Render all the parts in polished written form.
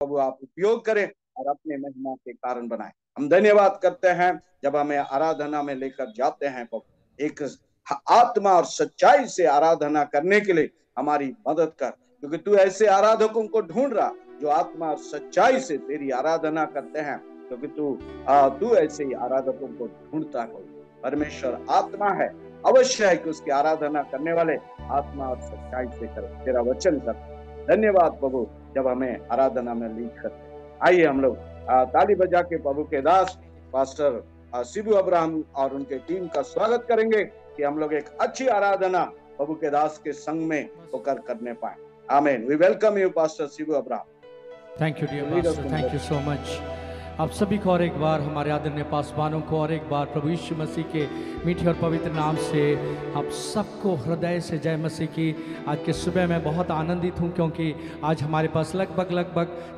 प्रभु आप उपयोग करें और अपने महिमा के कारण बनाएं। हम धन्यवाद करते हैं जब हमें आराधना में लेकर जाते हैं प्रभु, एक आत्मा और सच्चाई से आराधना करने के लिए हमारी मदद कर, क्योंकि तू ऐसे आराधकों को ढूंढ रहा जो आत्मा और सच्चाई से तेरी आराधना करते हैं, क्योंकि तू ऐसे ही आराधकों को ढूंढता है। परमेश्वर आत्मा है, अवश्य है कि उसकी आराधना करने वाले आत्मा और सच्चाई से कर तेरा वचन कर। धन्यवाद प्रभु जब हमें आराधना में लीड करते। आइए हम लोग ताली बजा के प्रभु के दास पास्टर शिबू अब्राहम और उनके टीम का स्वागत करेंगे कि हम लोग एक अच्छी आराधना प्रभु के दास के संग में होकर करने पाए। आमीन। We welcome you pastor Shibu Abraham. Thank you dear pastor, thank you so much. आप सभी को और एक बार, हमारे आदरणीय पासवानों को और एक बार प्रभु यीशु मसीह के मीठे और पवित्र नाम से आप सबको हृदय से जय मसीह की। आज के सुबह मैं बहुत आनंदित हूं क्योंकि आज हमारे पास लगभग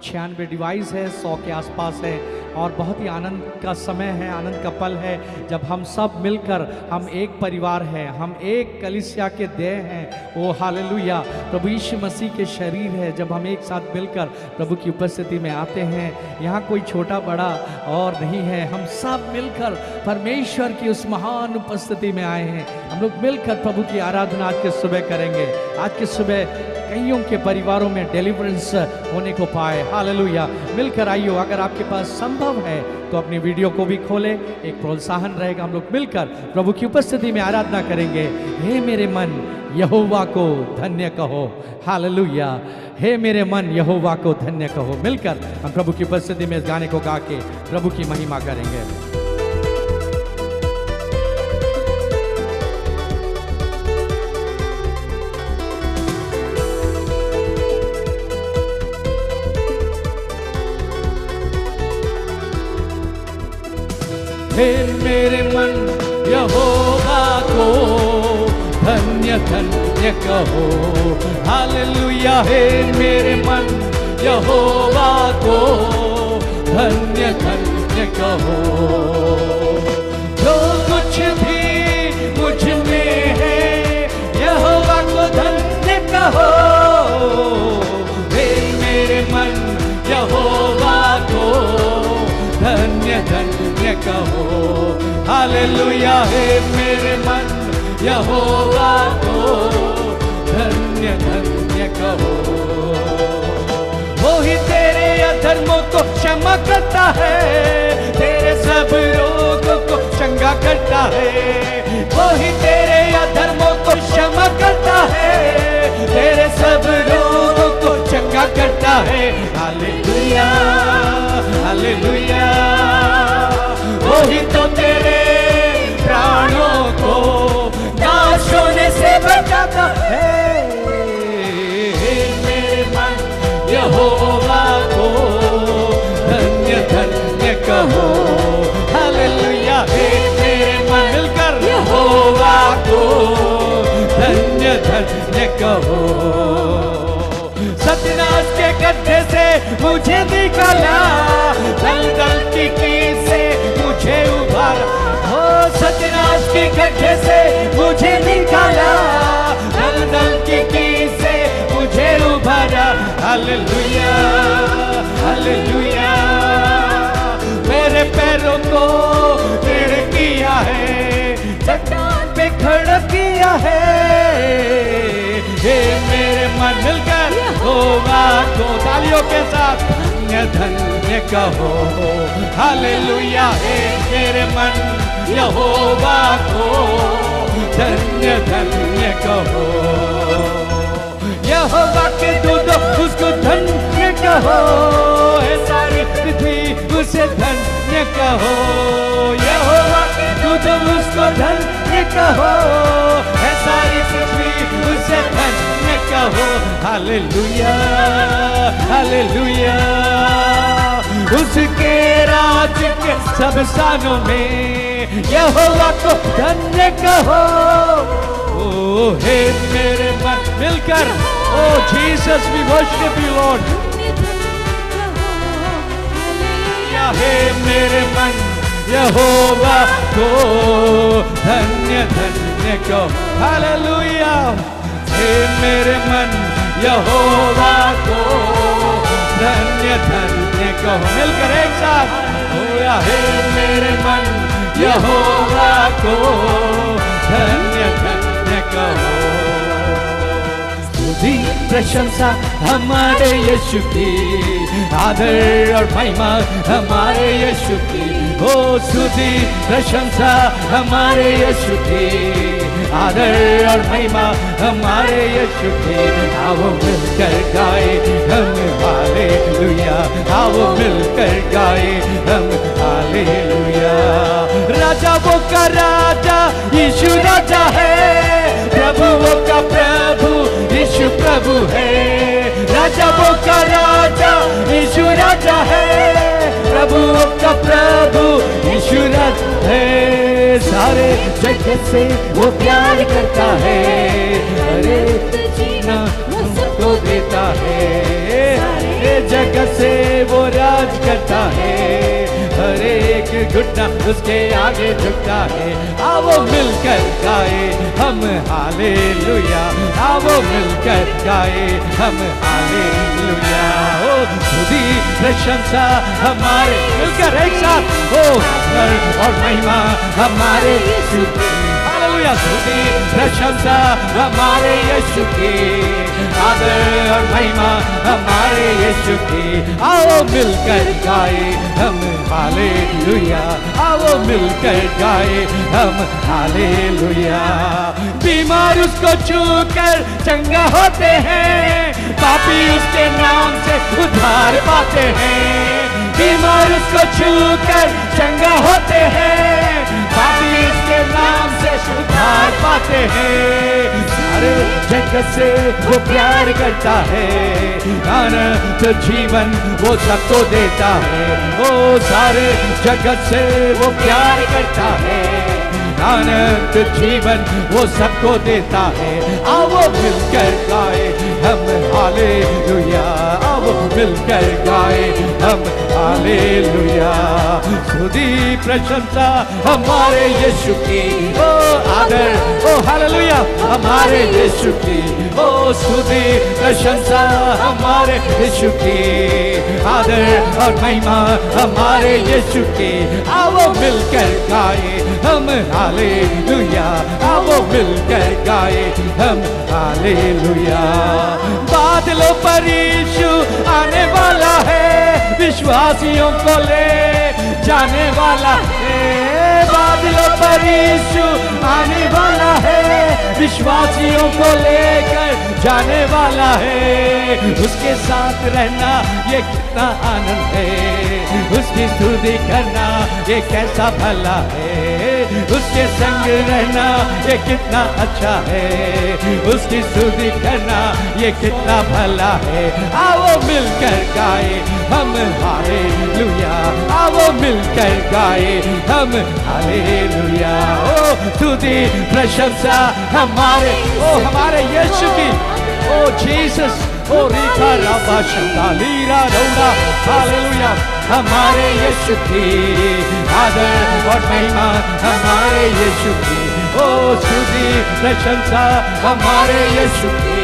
96 डिवाइस है, 100 के आसपास है और बहुत ही आनंद का समय है, आनंद का पल है जब हम सब मिलकर, हम एक परिवार है, हम एक कलीसिया के देह हैं। ओ हालेलुया, प्रभु यीशु मसीह के शरीर है। जब हम एक साथ मिलकर प्रभु की उपस्थिति में आते हैं, यहाँ कोई छोटा बड़ा और नहीं है, हम सब मिलकर परमेश्वर की उस महान उपस्थिति में आए हैं। हम लोग मिलकर प्रभु की आराधना आज के सुबह करेंगे। आज के सुबह कईयों के परिवारों में डिलीवरेंस होने को पाए। हालेलुया, मिलकर आइयो। अगर आपके पास संभव है तो अपनी वीडियो को भी खोले, एक प्रोत्साहन रहेगा। हम लोग मिलकर प्रभु की उपस्थिति में आराधना करेंगे। हे मेरे मन यहोवा को धन्य कहो। हालेलुया, हे मेरे मन यहोवा को धन्य कहो। मिलकर हम प्रभु की उपस्थिति में इस गाने को गा के प्रभु की महिमा करेंगे। हे मेरे मन यहोवा को धन्य धन्य कहो। हालेलुया, हे मेरे मन यहोवा को धन्य धन्य कहो। जो कुछ भी मुझ में है यहोवा को धन्य कहो। हे मेरे मन यहोवा को धन्य धन्य कहो। हालेलुया, हे मेरे मन यहोवा को धन्य धन्य कहो। वो ही तेरे अधर्मों को क्षमा करता है, तेरे सब रोगों को चंगा करता है। वो ही तेरे अधर्मों को क्षमा करता है, तेरे सब रोगों को चंगा करता है। हालेलुया, हालेलुया, वो ही तो तेरे प्राणों को नाश होने से बचाता है। मेरे मन यहोवा को धन्य धन्य कहो। हालेलुया, हे मेरे मन मिलकर यहोवा को धन्य धन्य कहो। सत्यानाश के गड्ढे से मुझे निकाला, दलदल की कील से मुझे उबारा। हो सत्यानाश के गड्ढे से मुझे निकाला, दलदल की कील से मुझे उबारा। हालेलुया, हालेलुया, मेरे पैरों को दृढ़ किया है, चट्टान पे खड़ा किया है। हे मेरे मन मिलकर यहोवा को तालियों के साथ धन्य धन्य कहो। हालेलुया, हे मेरे मन यहोवा को धन्य धन्य कहो। यहोवा के दूत उसको धन्य कहो, हे सारी पृथ्वी उसे धन्य कहो। यहोवा के दूत उसको धन्य कहो, हे सारी पृथ्वी उसे धन्य कहो। हालेलुया, हालेलुया, उसके राज के सब स्थानों में यहोवा को धन्य कहो। ओ हे मेरे मन मिलकर, ओ Jesus we worship you Lord. हे मेरे मन यहोवा को धन्य धन्य कहो। हालेलुया, हे मेरे मन यहोवा को धन्य धन्य धन्य कहो मिलकर एक साथ, होया है मेरे मन यहोवा को धन्य धन्य कहो। स्तुति प्रशंसा हमारे यीशु की, आदर और महिमा हमारे यीशु की, ओ स्तुति प्रशंसा हमारे यीशु की, आदर और महिमा हमारे यीशु की। आओ मिलकर गाए हम हालेलुया, आओ मिलकर गाए हम हालेलुया। राजाओं का राजा यीशु राजा है, प्रभुओं का प्रभु यीशु प्रभु है। राजाओं का राजा यीशु राजा है, प्रभुओं का प्रभु यीशु राजा है। सारे जगत से वो प्यार करता है, अरे जीना उसको देता है। सारे जगत से वो राज करता है, हर एक घुटना उसके आगे झुकता है। आओ मिलकर गाए हम हालेलुया, आओ मिलकर गाए हम हालेलुया। ओ स्तुति प्रशंसा हमारे, मिलकर एक साथ, ओ और महिमा हमारे यीशु की, हालेलुया। स्तुति प्रशंसा हमारे यीशु की, आदर और महिमा हमारे यीशु की। आओ मिलकर गाए हम हालेलुया, आओ मिलकर गाए हम हालेलुया। बीमार उसको छूकर चंगा होते हैं, पापी उसके नाम से उद्धार पाते हैं। बीमार उसको छूकर चंगा होते हैं, पापी उसके नाम से उद्धार पाते हैं। सारे जगत से वो प्यार करता है, अनंत जीवन वो सबको देता है। वो सारे जगत से वो प्यार करता है, अनंत जीवन वो सबको देता है। आओ मिलकर गाए हम हालेलुया, आओ मिलकर गाए हम हालेलुया। स्तुति प्रशंसा हमारे यीशु की, ओ आदर, ओ हालेलुया हमारे यीशु की। ओ स्तुति प्रशंसा हमारे यीशु की, आदर और महिमा हमारे यीशु की। आओ मिलकर गाए हम हालेलुया, आओ मिलकर गाए हम हालेलुया। बादलों पर यीशु आने वाला है, विश्वासियों को ले जाने वाला है। बादलों पर यीशु आने वाला है, विश्वासियों को लेकर जाने वाला है। उसके साथ रहना ये कितना आनंद है, उसकी स्तुति करना ये कैसा भला है। उसके संग रहना ये कितना अच्छा है, उसकी स्तुति करना ये कितना भला है। आओ मिलकर गाए हम हालेलुया, आओ मिलकर गाए हम हालेलुया। ओ स्तुति प्रशंसा हमारे, ओ हमारे यीशु की, ओ जीसस, ओ रीखा राबा शंदा लीरा रौड़ा हालेलुया हमारे यीशु की। आदर और महिमा हमारे यीशु की, ओ स्तुति प्रशंसा हमारे यीशु की।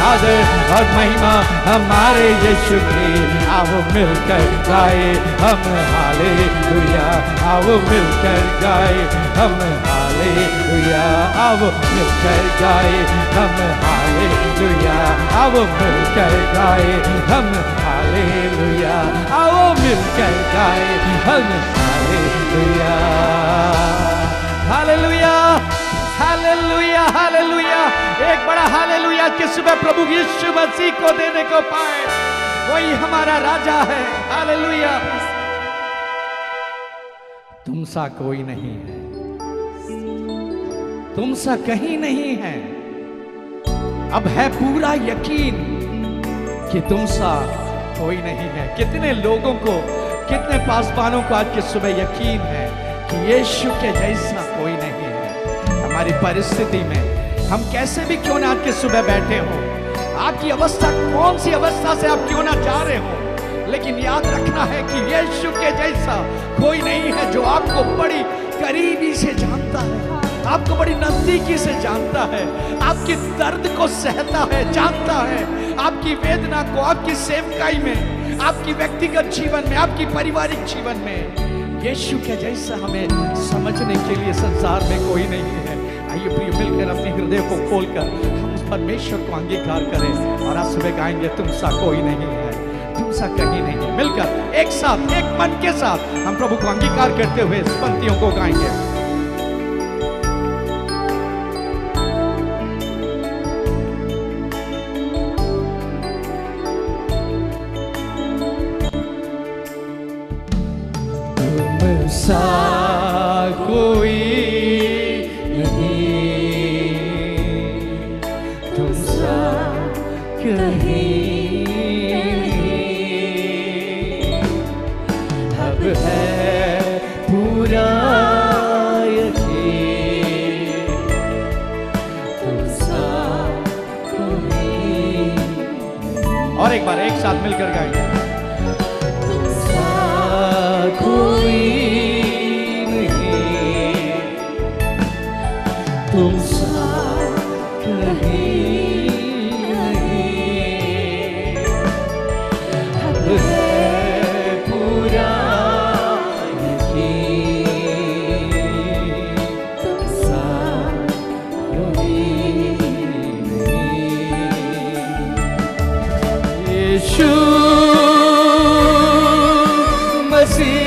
आदर और महिमा हमारे यीशु की। आओ मिलकर गाए हम हालेलुया, आओ मिलकर गाए हम हालेलुया, आओ मिलकर गाए हम हालेलुया, आओ मिलकर गाए हम हालेलुया, आओ मिलकर गाए हम हालेलुया। Hallelujah hallelujah hallelujah. एक बड़ा हालेलुया कि सुबह प्रभु यीशु मसीह को देने को पाए, वही हमारा राजा है। हालेलुया। तुम सा कोई नहीं है, तुम सा कहीं नहीं है। अब है पूरा यकीन कि तुम सा कोई नहीं है। कितने लोगों को, कितने पासवानों को आज की सुबह यकीन है कि यीशु के जैसा कोई नहीं है। हमारी परिस्थिति में हम कैसे भी क्यों ना आज की सुबह बैठे हो, आपकी अवस्था कौन सी अवस्था से आप क्यों ना जा रहे हो, लेकिन याद रखना है कि यीशु के जैसा कोई नहीं है जो आपको बड़ी करीबी से जानता है। आपको बड़ी नजदीकी से जानता है, आपकी दर्द को सहता है, जानता है, आपकी वेदना को, आपकी सेवकाई में, आपकी व्यक्तिगत जीवन में, आपकी पारिवारिक जीवन में। यीशु के जैसा हमें समझने के लिए संसार में कोई नहीं है। आइए प्रिय, मिलकर अपने हृदय को खोलकर हम उस परमेश्वर को अंगीकार करें और आज सुबह गाएंगे, तुम सा कोई नहीं है, तुम सा कहीं नहीं है। मिलकर एक साथ, एक मन के साथ हम प्रभु को अंगीकार करते हुए इस पंक्तियों को गाएंगे। तुम सा कोई नहीं, तुम सा कहीं है पूरा यकीन, तुम सा कोई। और एक बार एक साथ मिलकर गाएंगे। तुम सा कोई नहीं, तुम सा कहीं नहीं, अब है पूरा यीशु मसीह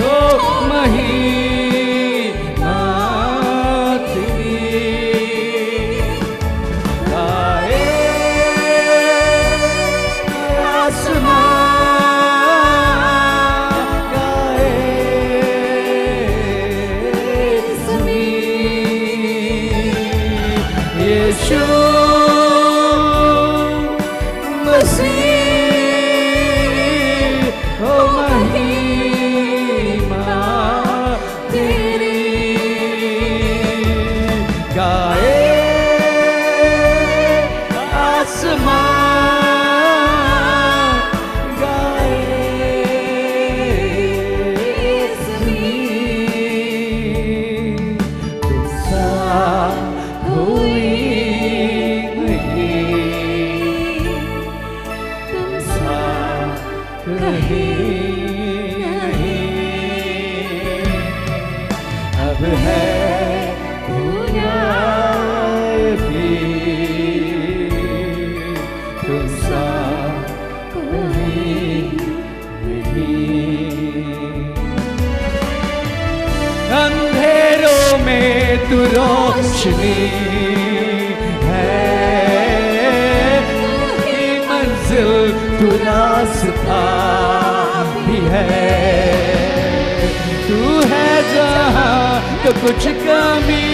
हो महिमा तेरी, गाए आसमां, गाए ज़मीन। यीशु हो महिमा तेरी, गाए आसमां, गाए ज़मीन। तुम सा कोई अब है पूरा यकीन, तुम सा कोई नहीं। अंधेरों में तू रोशनी है, की मंजिल तू रास्ता भी है, तू है जहाँ तो कुछ कमी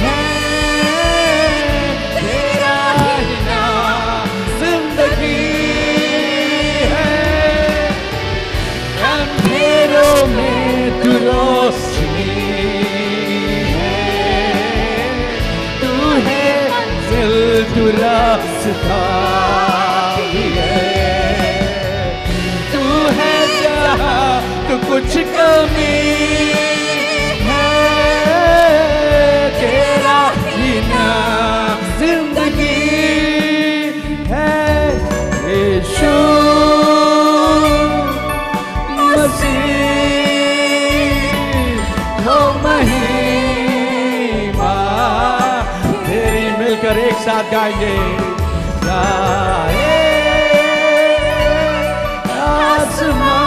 है, तेरा ही नाम जिंदगी है। अंधेरों में तू रोशनी है, तू है मंजिल तू रास्ता भी है, तू है जहाँ तो कुछ कमी है, तेरा ही नाम जिंदगी है। यीशु मसीह हो महिमा तेरी। मिलकर एक साथ गाएंगे, गाए आसमां,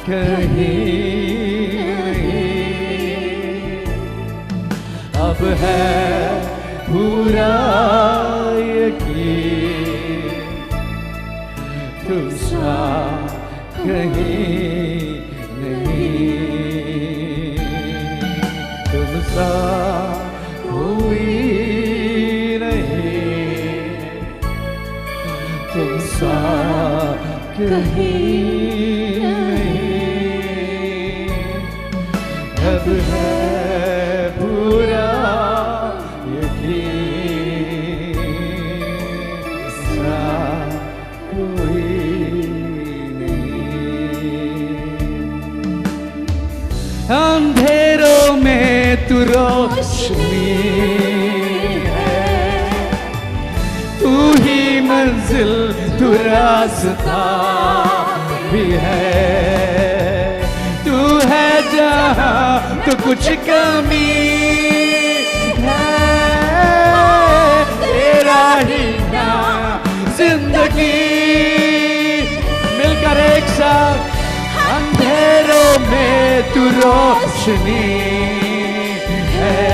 कहीं अब है पूरा यकीन, तुम सा कहीं नहीं, तुम सा कोई नहीं, तुम सा कहीं नहीं। तू रोशनी है, तू ही मंजिल तू रास्ता भी है, तू है जहां तो कुछ कमी है, तेरा ही नाम जिंदगी। मिलकर एक साथ, अंधेरों में तू रोशनी है,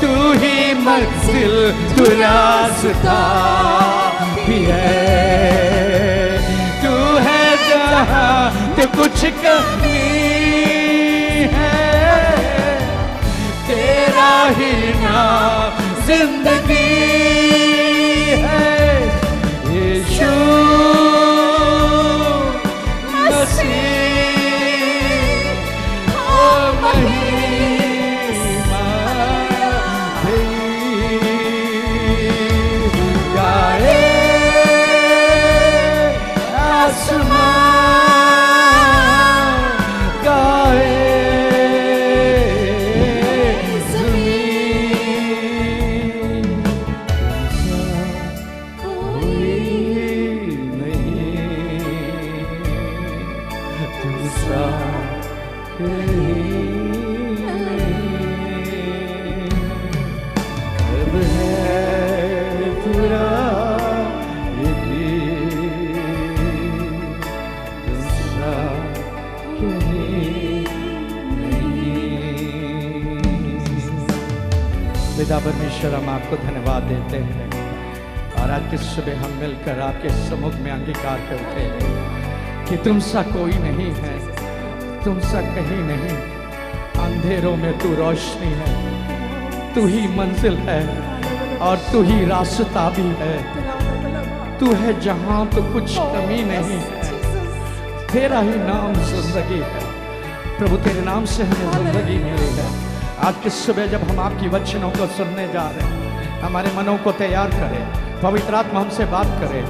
तू ही मंजिल तू रास्ता भी है, तू है जहां तो कुछ कमी है, तेरा ही नाम जिंदगी है। यीशु मसीह ओ महिमा गाए आसमान, गाए ज़मीन, कोई नहीं तुझसा अब है पूरा तुझसा पिता परमेश्वर, हम आपको धन्यवाद देते हैं और आज की सुबह हम मिलकर आपके सम्मुख में अंगीकार करते हैं कि तुम सा कोई नहीं है, तुम सा कहीं नहीं। अंधेरों में तू रोशनी है, तू ही मंजिल है और तू ही रास्ता भी है, तू है जहां तो कुछ कमी नहीं है, तेरा ही नाम जिंदगी है। प्रभु तेरे नाम से हमें जिंदगी मिली है। आज की सुबह जब हम आपकी वचनों को सुनने जा रहे हैं, हमारे मनों को तैयार करें, पवित्र आत्मा हमसे बात करे।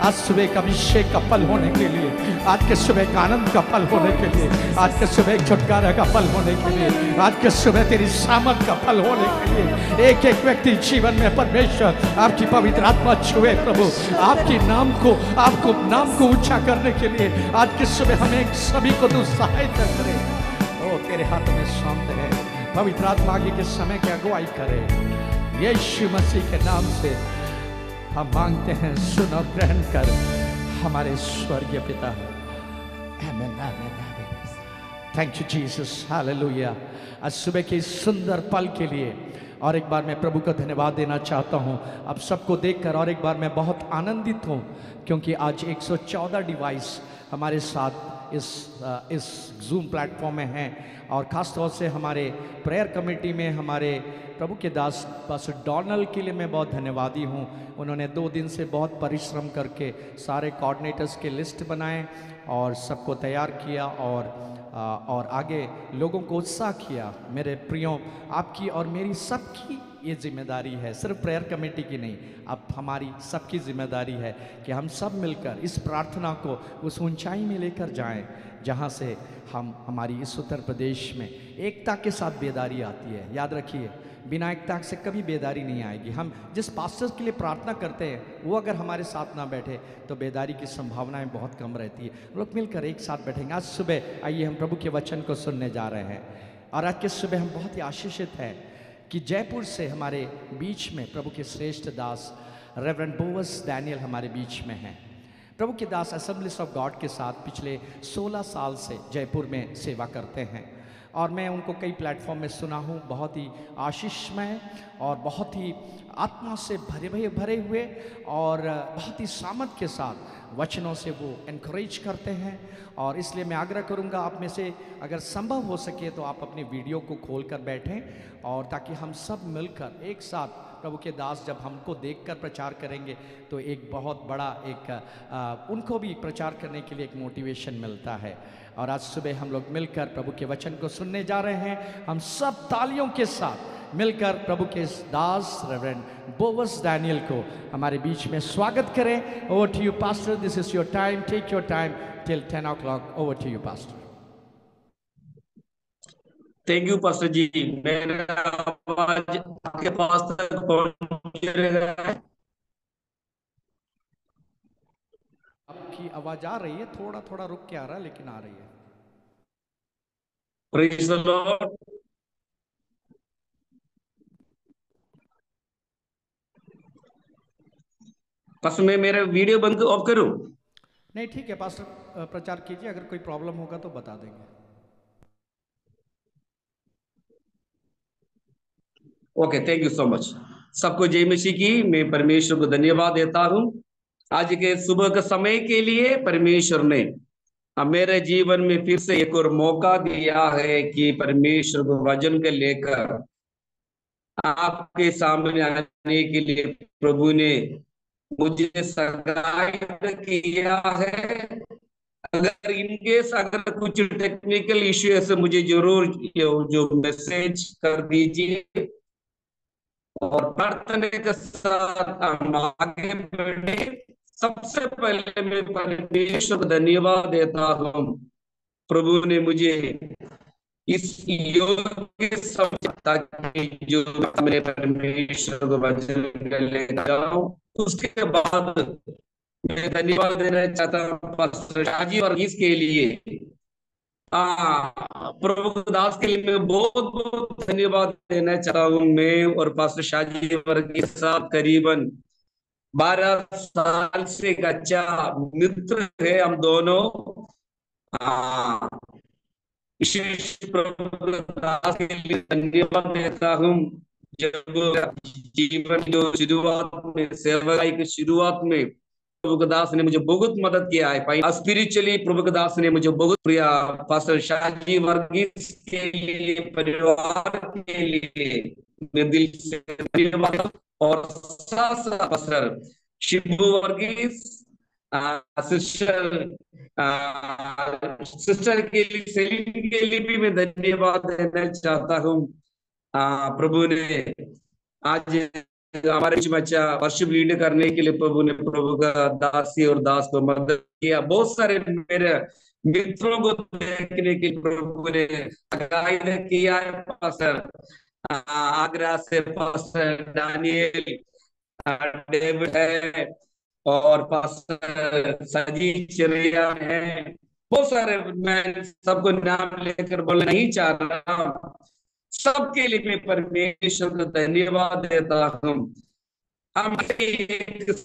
आज सुबह का अभिषेक का पल होने के लिए, आज के सुबह का आनंद का पल होने के लिए, आज के सुबह एक छुटकारा का पल होने के लिए, आज के सुबह तेरी सामर्थ का पल होने के लिए एक एक व्यक्ति जीवन में परमेश्वर आपकी पवित्र आत्मा छुए। प्रभु आपके नाम को ऊंचा करने के लिए आज के सुबह हमें सभी को तू सहायता करे। ओ तेरे हाथ में सौंपते हैं, पवित्र आत्मा आगे के समय की अगुवाई करे। यीशु मसीह के नाम से हम मांगते हैं, सुन और ग्रहण कर हमारे स्वर्गीय पिता। आमीन, आमीन, आमीन। Thank you Jesus, hallelujah. आज सुबह के इस सुंदर पल के लिए और एक बार मैं प्रभु का धन्यवाद देना चाहता हूं। अब सबको देखकर और एक बार मैं बहुत आनंदित हूं क्योंकि आज 114 डिवाइस हमारे साथ इस जूम प्लेटफॉर्म में हैं और ख़ास तौर से हमारे प्रेयर कमेटी में हमारे प्रभु के दास पास्टर डोनाल्ड के लिए मैं बहुत धन्यवादी हूँ। उन्होंने 2 दिन से बहुत परिश्रम करके सारे कोऑर्डिनेटर्स के लिस्ट बनाए और सबको तैयार किया और आगे लोगों को उत्साह किया। मेरे प्रियो, आपकी और मेरी सबकी ये जिम्मेदारी है, सिर्फ प्रेयर कमेटी की नहीं, अब हमारी सबकी जिम्मेदारी है कि हम सब मिलकर इस प्रार्थना को उस ऊंचाई में लेकर जाएं जहां से हमारी इस उत्तर प्रदेश में एकता के साथ बेदारी आती है। याद रखिए, बिना एकता से कभी बेदारी नहीं आएगी। हम जिस पास्टर के लिए प्रार्थना करते हैं वो अगर हमारे साथ ना बैठे तो बेदारी की संभावनाएं बहुत कम रहती है। लोग मिलकर एक साथ बैठेंगे। आज सुबह आइए हम प्रभु के वचन को सुनने जा रहे हैं और आज के सुबह हम बहुत ही आशीषित हैं कि जयपुर से हमारे बीच में प्रभु के श्रेष्ठ दास रेवरेंड बोवस डैनियल हमारे बीच में हैं। प्रभु के दास असेंबलीज ऑफ गॉड के साथ पिछले 16 साल से जयपुर में सेवा करते हैं और मैं उनको कई प्लेटफॉर्म में सुना हूँ। बहुत ही आशीषमय और बहुत ही आत्मा से भरे हुए और बहुत ही सामर्थ के साथ वचनों से वो एनकरेज करते हैं। और इसलिए मैं आग्रह करूंगा आप में से अगर संभव हो सके तो आप अपने वीडियो को खोल कर बैठें और ताकि हम सब मिलकर एक साथ प्रभु के दास जब हमको देखकर प्रचार करेंगे तो एक बहुत बड़ा उनको भी प्रचार करने के लिए एक मोटिवेशन मिलता है। और आज सुबह हम लोग मिलकर प्रभु के वचन को सुनने जा रहे हैं। हम सब तालियों के साथ मिलकर प्रभु के दास रेवरेंड बोवस डैनियल को हमारे बीच में स्वागत करें। Over to you pastor, this is your time, take your time till 10 o'clock. Over to you pastor. Thank you pastor ji. मेरा आवाज आपके पास तक पहुंच रहा है? आपकी आवाज आ रही है, थोड़ा थोड़ा रुक के आ रहा है लेकिन आ रही है। Praise the Lord. पास्टर मैं मेरा वीडियो बंद ऑफ करूं? नहीं ठीक है पास्टर, प्रचार कीजिए, अगर कोई प्रॉब्लम होगा तो बता देंगे। Okay, thank you so much. सबको जय मसीह की। मैं परमेश्वर को धन्यवाद देता हूं आज के सुबह के समय के लिए। परमेश्वर ने मेरे जीवन में फिर से एक और मौका दिया है कि परमेश्वर को वचन के लेकर आपके सामने आने के लिए प्रभु ने मुझे सगाइड किया है। अगर इनकेस अगर कुछ टेक्निकल इश्यू है तो मुझे जरूर जो मैसेज कर दीजिए, और प्रार्थना के साथ हम आगे बढ़े। सबसे पहले मैं परमेश्वर को धन्यवाद देता हूँ। प्रभु ने मुझे इस योग के समय ताकि जो मेरे परमेश्वर को वचन ले जाऊं। उसके बाद मैं धन्यवाद देना चाहता हूँ पास्टर शाहजी और इसके लिए, प्रभु दास के लिए मैं बहुत बहुत धन्यवाद देना चाहता हूँ। मैं और पास्टर शाहजी वर्ग के साथ करीबन 12 साल से एक अच्छा मित्र है हम दोनों। आ, विशेष प्रभु दास के लिए धन्यवाद देता हूँ। जब जीवन जो शुरुआत में सेवा की शुरुआत में प्रभु दास ने मुझे बहुत मदद किया है स्पिरिचुअली। प्रभु दास ने मुझे बहुत प्रिया पास्टर शाहजी वर्गीस के लिए, परिवार के लिए मैं दिल से धन्यवाद। और साथ साथ pastor Shibu Varghese, sister sister के लिए, सेलिन के लिए भी मैं धन्यवाद देना चाहता हूँ। प्रभु ने आज हमारे बीच में अच्छा वर्शिप लीड करने के लिए प्रभु का दासी और दास को मदद किया। बहुत सारे मेरे मित्रों को देखने के लिए प्रभु ने गाइड किया है। पास्टर आगरा से पास्टर दानियल डेविड है, और पास्टर सजी चिड़िया है। बहुत सारे, मैं सबको नाम लेकर बोलना नहीं चाह रहा। सबके लिए मैं परमेश्वर को धन्यवाद देता हूँ। हम एक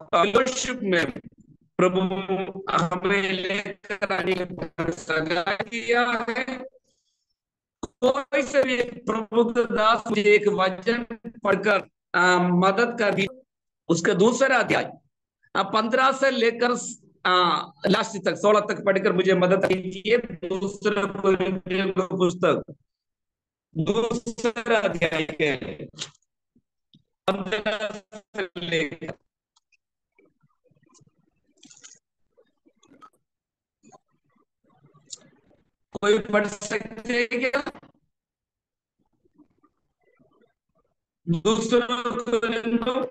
फेलोशिप में प्रभु हमें लेकर आने का सगा किया है। कोई से भी प्रभु के दास मुझे एक वचन पढ़कर मदद कर दी। उसका दूसरा अध्याय 15 से लेकर लास्ट तक 16 तक पढ़कर मुझे मदद कीजिए। दूसरा कोरिन्थियों का पुस्तक दूसरा अध्याय के 15 से लेकर, कोई पढ़ सकते हैं क्या? दूसरा कोरिन्थियों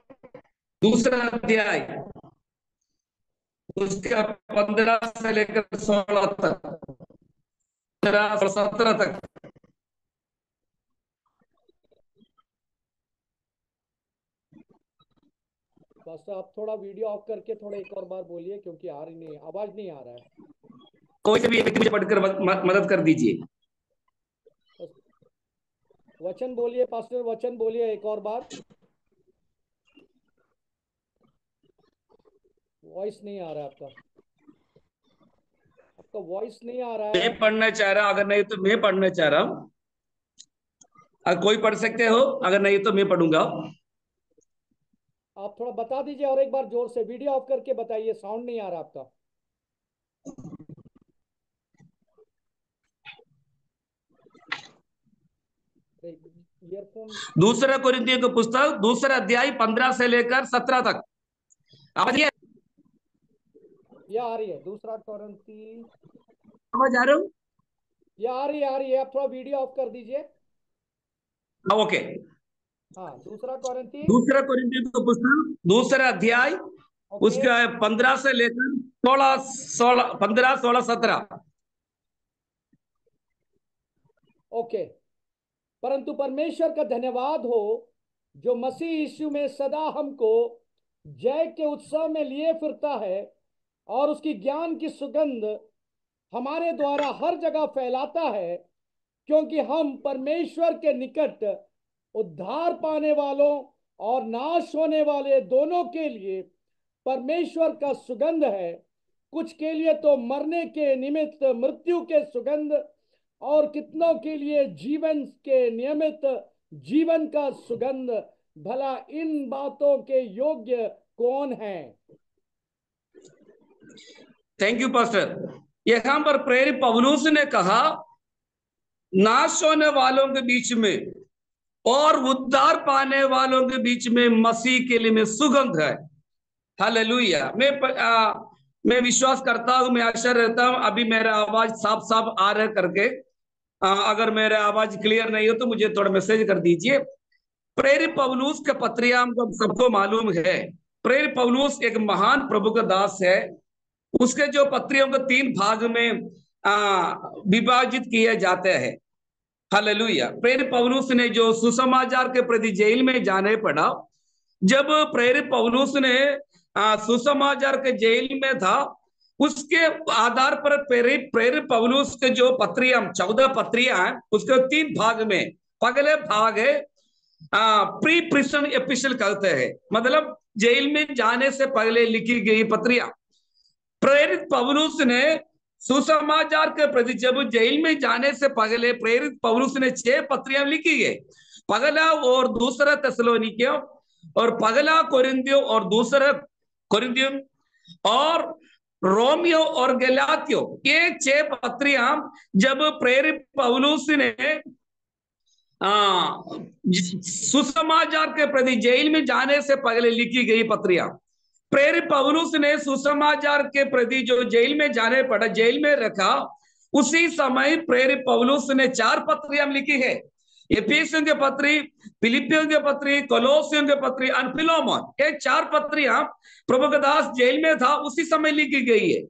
दूसरा अध्याय उसका 15 से लेकर 16 तक, 15 और 17 तक। पास्टर आप थोड़ा वीडियो ऑफ करके थोड़ा एक और बार बोलिए, क्योंकि आ रही नहीं, आवाज नहीं आ रहा है। कोई से भी एक व्यक्ति मुझे पढ़कर मदद कर दीजिए। वचन बोलिए पास्टर, वचन बोलिए एक और बार। वॉइस नहीं आ रहा है आपका, आपका वॉइस नहीं आ रहा है। मैं पढ़ना चाह रहा हूं, अगर नहीं तो मैं पढ़ना चाह रहा हूं। अगर कोई पढ़ सकते हो, अगर नहीं तो मैं पढ़ूंगा। आप थोड़ा बता दीजिए और एक बार जोर से, वीडियो ऑफ करके बताइए, साउंड नहीं आ रहा आपका। ईयरफोन। दूसरा कोरिन्थियों का पुस्तक दूसरा अध्याय 15 से लेकर 17 तक। आवाज आ रही है? दूसरा कोरिन्थी, आवाज आ रहा हूँ? ये आ रही है, आ रही है। आप थोड़ा वीडियो ऑफ कर दीजिए। ओके। हाँ, दूसरा कोरिन्थी, दूसरा कोरिन्थियों का पुस्तक दूसरा अध्याय उसका 15 से लेकर 16 16 15 16 17। ओके, परंतु परमेश्वर का धन्यवाद हो जो मसीह यीशु में सदा हमको जय के उत्सव में लिए फिरता है और उसकी ज्ञान की सुगंध हमारे द्वारा हर जगह फैलाता है, क्योंकि हम परमेश्वर के निकट उद्धार पाने वालों और नाश होने वाले दोनों के लिए परमेश्वर का सुगंध है। कुछ के लिए तो मरने के निमित्त मृत्यु के सुगंध, और कितनों के लिए जीवन के नियमित जीवन का सुगंध। भला इन बातों के योग्य कौन है? Thank you pastor. यहां पर प्रेरित पौलुस ने कहा नाश होने वालों के बीच में और उद्धार पाने वालों के बीच में मसीह के लिए में सुगंध है। हालेलुया। मैं विश्वास करता हूं, मैं आशा रहता हूं अभी मेरा आवाज साफ साफ आ रहा है करके। अगर मेरा आवाज क्लियर नहीं हो तो मुझे थोड़ा मैसेज कर दीजिए। प्रेरित पौलुस के पत्रियां हमको सबको मालूम है। प्रेरित पौलुस एक महान प्रभु का दास है। उसके जो पत्रियों को 3 भाग में विभाजित किए जाते हैं। हालेलुया। प्रेरित पौलुस ने जो सुसमाचार के प्रति जेल में जाने पड़ा, जब प्रेरित पौलुस ने सुसमाचार के जेल में था, उसके आधार पर प्रेरित पौलुस के जो पत्रियां 14 पत्रियां हैं, उसके 3 भाग में पहले भाग है प्री प्रिजन एपिस्टल कहते हैं, मतलब जेल में जाने से पहले लिखी गई पत्रियां। प्रेरित पौलुस ने सुसमाचार के प्रति जब जेल में जाने से पहले प्रेरित पौलुस ने 6 पत्रियां लिखी गई। पहला और दूसरा थिस्सलुनीकियों, और पहला कोरिन्थियों और दूसरा कोरिन्थियों, और रोमियो और गलातियों। ये 6 पत्रियां जब प्रेरित पौलुस ने सुसमाचार के प्रति जेल में जाने से पहले लिखी गई पत्रियां। प्रेरित पौलुस ने सुसमाचार के प्रति जो जेल में जाने पड़ा, जेल में रखा, उसी समय प्रेरित पौलुस ने 4 पत्रियां लिखी है। एफिसियों के पत्री, फिलिपियों के पत्री, कोलोसियों के पत्री और फिलोमोन। ये 4 पत्रियां प्रभु का दास जेल में था उसी समय लिखी गई है।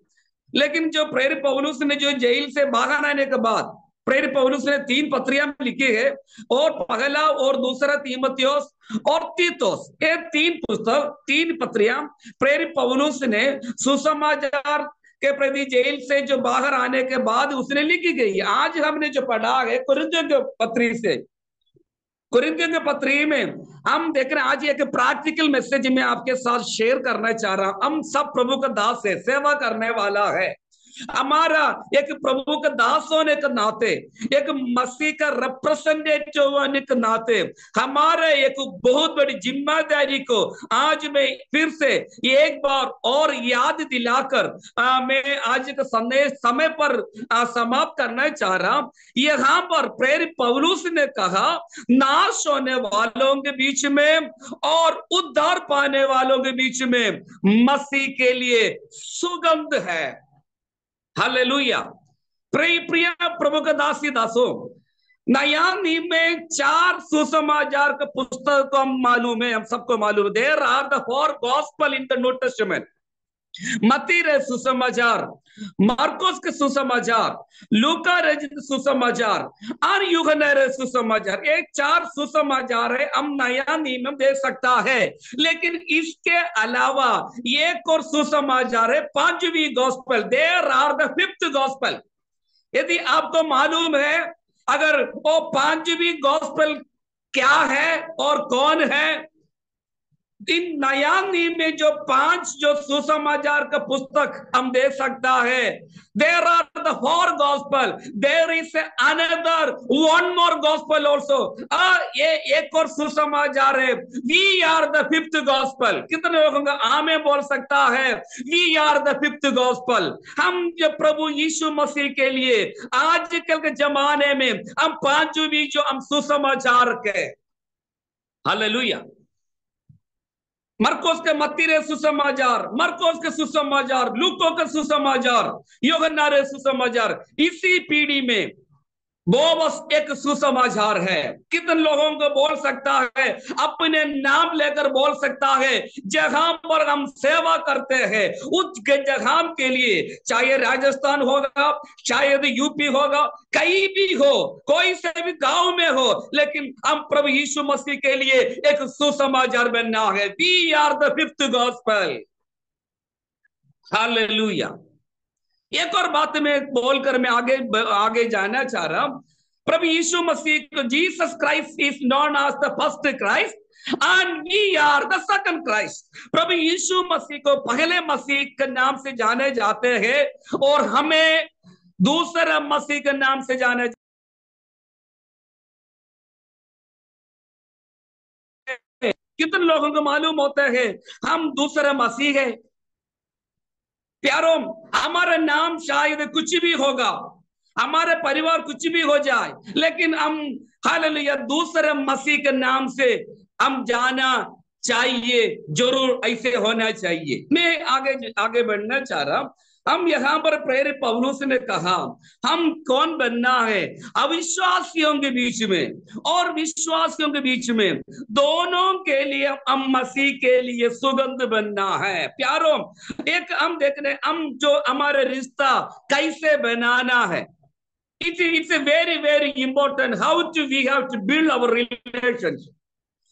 लेकिन जो प्रेरित पौलुस ने जो जेल से बाहर आने के बाद प्रेरित पौलुस ने 3 पत्रियां लिखी है, और पहला और दूसरा तीमुथियुस और तीतुस। ये 3 पुस्तक, 3 पत्रियां प्रेरित पौलुस ने सुसमाचार के प्रति जेल से जो बाहर आने के बाद उसने लिखी गई है। आज हमने जो पढ़ा है कुरिन्थियों के पत्री से, कुरिन्थियों के पत्री में हम देख रहे हैं। आज एक प्रैक्टिकल मैसेज मैं आपके साथ शेयर करना चाह रहा हूं। हम सब प्रभु का दास है, सेवा करने वाला है। हमारा एक प्रभु का दास होने के नाते, एक मसीह का रिप्रेजेंटेटिव होने के नाते हमारे एक बहुत बड़ी जिम्मेदारी को आज मैं फिर से एक बार और याद दिलाकर मैं आज का संदेश समय पर समाप्त करना चाह रहा हूं। यहाँ पर प्रेरित पौलुस ने कहा नाश होने वालों के बीच में और उद्धार पाने वालों के बीच में मसीह के लिए सुगंध है। हालेलुया। प्रिय प्रभु का दासी दासों, नया नियम में 4 सुसमाचार का पुस्तक को हम मालूम है, हम सबको मालूम है। There are the 4 gospel in the new testament. मत्ती रे सुसमाचार, मार्कोस के सुसमाचार, लूका रे सुसमाचार और यूहन्ना रे सुसमाचार। ये 4 सुसमाचार है, हम नया नियम दे सकता है। लेकिन इसके अलावा एक और सुसमाचार है, 5वीं gospel. There are the 5th gospel. यदि आपको मालूम है अगर वो 5वीं गॉस्पेल क्या है और कौन है, इन नया नियम में जो 5 जो सुसमाचार का पुस्तक हम दे सकता है, there are the 4 gospel, there is another 1 more gospel also. ये एक और सुसमाचार है, we are the 5th gospel. कितने लोगों का आमें बोल सकता है, we are the 5th gospel. हम जो प्रभु यीशु मसीह के लिए आजकल के जमाने में हम 5वीं जो हम सुसमाचार के, हालेलुया। मरकोस के मत्ती रे सुसमाचार, मरकोस के सुसमाचार, लूको के सुसमाचार, यूहन्ना रे सुसमाचार। इसी पीढ़ी में वो बस एक सुसमाचार है। कितने लोगों को बोल सकता है, अपने नाम लेकर बोल सकता है, जहां पर हम सेवा करते हैं उस जगह के लिए, चाहे राजस्थान होगा, शायद यूपी होगा, कहीं भी हो, कोई से भी गांव में हो, लेकिन हम प्रभु यीशु मसीह के लिए एक सुसमाचार बनना है। We are the fifth gospel. Hallelujah. एक और बात में बोलकर मैं आगे आगे जाना चाह रहा हूं। प्रभु यीशु मसीह को, Jesus Christ is known as the first Christ and we are the second Christ. प्रभु यीशु मसीह को पहले मसीह के नाम से जाने जाते हैं और हमें दूसरा मसीह के नाम से जाने जाते। कितने लोगों को मालूम होता है हम दूसरा मसीह है? प्यारों, हमारा नाम शायद कुछ भी होगा, हमारे परिवार कुछ भी हो जाए, लेकिन हम हालेलुया दूसरे मसीह के नाम से हम जाना चाहिए। जरूर ऐसे होना चाहिए। मैं आगे आगे बढ़ना चाह रहा हूं। हम यहाँ पर प्रेरित पौलुस ने कहा हम कौन बनना है? अविश्वासियों के बीच में और विश्वासियों के बीच में, दोनों के लिए हम मसीह के लिए सुगंध बनना है। प्यारों, एक हम देख रहे, हम जो हमारे रिश्ता कैसे बनाना है, it's a very important how to we have to build our relationship.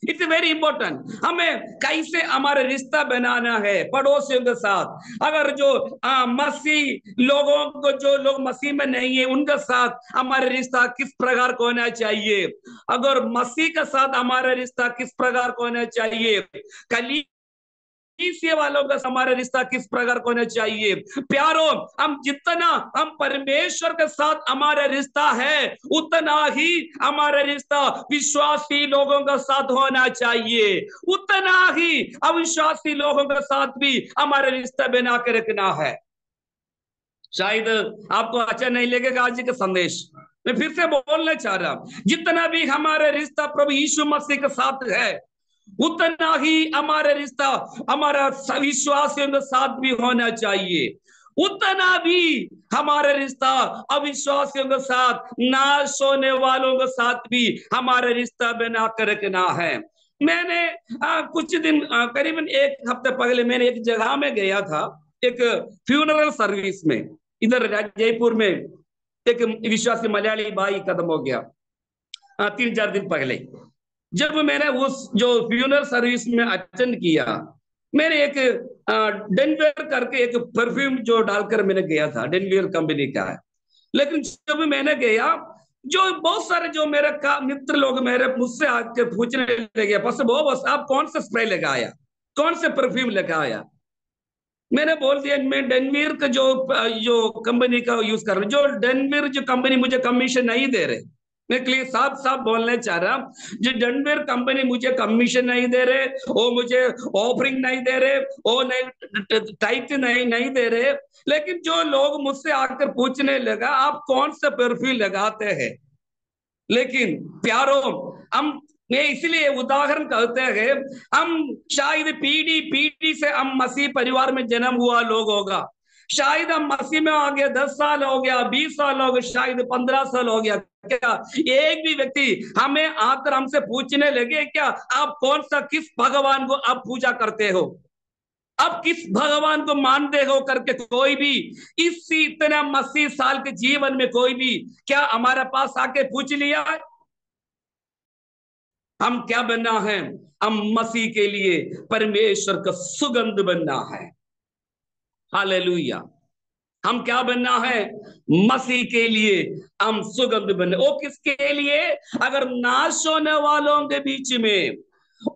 It's very important. हमें कैसे हमारे रिश्ता बनाना है पड़ोसियों के साथ, अगर जो मसीह लोगों को, जो लोग मसीह में नहीं है उनके साथ हमारे रिश्ता किस प्रकार का होना चाहिए, अगर मसीह के साथ हमारा रिश्ता किस प्रकार का होना चाहिए, कलीसिया वालों का हमारा रिश्ता किस प्रकार का होना चाहिए। प्यारों, हम जितना हम परमेश्वर के साथ हमारा रिश्ता है, उतना ही हमारा रिश्ता विश्वासी लोगों के साथ होना चाहिए, उतना ही अविश्वासी लोगों के साथ भी हमारा रिश्ता बना के रखना है। शायद आपको अच्छा नहीं लगेगा आज का संदेश, मैं फिर से बोलना चाह रहा हूं, जितना भी हमारा रिश्ता प्रभु यीशु मसीह के साथ है, उतना ही हमारा रिश्ता हमारा विश्वासियों के साथ भी होना चाहिए, उतना भी हमारा रिश्ता अविश्वासियों के साथ, नाश होने वालों के साथ भी हमारा रिश्ता बना कर रखना है। मैंने कुछ दिन करीबन एक हफ्ते पहले मैंने एक जगह में गया था, एक फ्यूनरल सर्विस में, इधर जयपुर में एक विश्वासी मलयाली भाई खत्म हो गया 3-4 दिन पहले। जब मैंने उस जो फ्यूनरल सर्विस में अटेंड किया, मैंने एक डेनवेयर करके एक परफ्यूम जो डालकर मैंने गया था, डेनवेयर कंपनी का है। लेकिन जब मैंने गया, जो बहुत सारे जो मेरे मित्र लोग मेरे मुझसे आके पूछने लगे, बस आप कौन सा स्प्रे लगाया, कौन से परफ्यूम लगाया? मैंने बोल दिया मैं डेनवेयर का जो कंपनी का यूज कर रहा हूँ। जो डेनवेयर जो कंपनी मुझे कमीशन नहीं दे रहे, मैं क्लियर साफ साफ बोलना चाह रहा हूँ, जो डेनवेयर कंपनी मुझे कमीशन नहीं दे रहे, वो मुझे ऑफरिंग नहीं दे रहे, वो नहीं टाइट नहीं दे रहे, लेकिन जो लोग मुझसे आकर पूछने लगा आप कौन सा परफ्यूम लगाते हैं। लेकिन प्यारों, हम ये इसलिए उदाहरण कहते हैं, हम शायद पीढ़ी से हम मसीह परिवार में जन्म हुआ लोग होगा, शायद हम मसीह में आ गया 10 साल हो गया, 20 साल हो गया, शायद 15 साल हो गया, क्या एक भी व्यक्ति हमें आकर हमसे पूछने लगे क्या आप कौन सा किस भगवान को आप पूजा करते हो, अब किस भगवान को मानते हो करके कोई भी इस इतना मसीह साल के जीवन में कोई भी क्या हमारे पास आके पूछ लिया है? हम क्या बनना है? हम मसीह के लिए परमेश्वर का सुगंध बनना है। हालेलुया। हम क्या बनना है? मसीह के लिए हम सुगंध बनना। वो किसके लिए? अगर नाश होने वालों के बीच में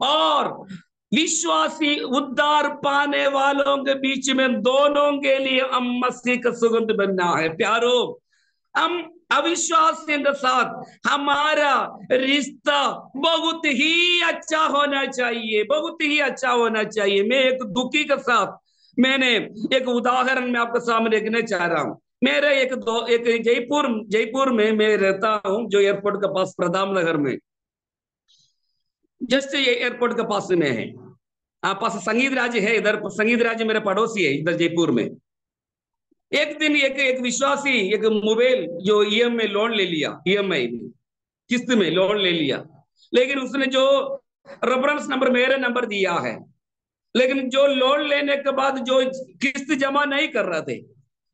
और विश्वासी उद्धार पाने वालों के बीच में, दोनों के लिए हम मसीह का सुगंध बनना है। प्यारो, हम अविश्वासियों के साथ हमारा रिश्ता बहुत ही अच्छा होना चाहिए, बहुत ही अच्छा होना चाहिए। मैं एक दुखी के साथ मैंने एक उदाहरण में आपके सामने रखना चाह रहा हूं। मेरे एक जयपुर में मैं रहता हूं, जो एयरपोर्ट के पास प्रताप नगर में, जस्ट ये एयरपोर्ट के पास में है। पास संगीत राज्य है, इधर संगीत राज्य मेरे पड़ोसी है इधर जयपुर में। एक दिन एक एक विश्वासी एक मोबाइल जो ईएमआई लोन ले लिया, ईएमआई किस्त में लोन ले लिया, लेकिन उसने जो रेफरेंस नंबर मेरे नंबर दिया है, लेकिन जो लोन लेने के बाद जो किस्त जमा नहीं कर रहे थे,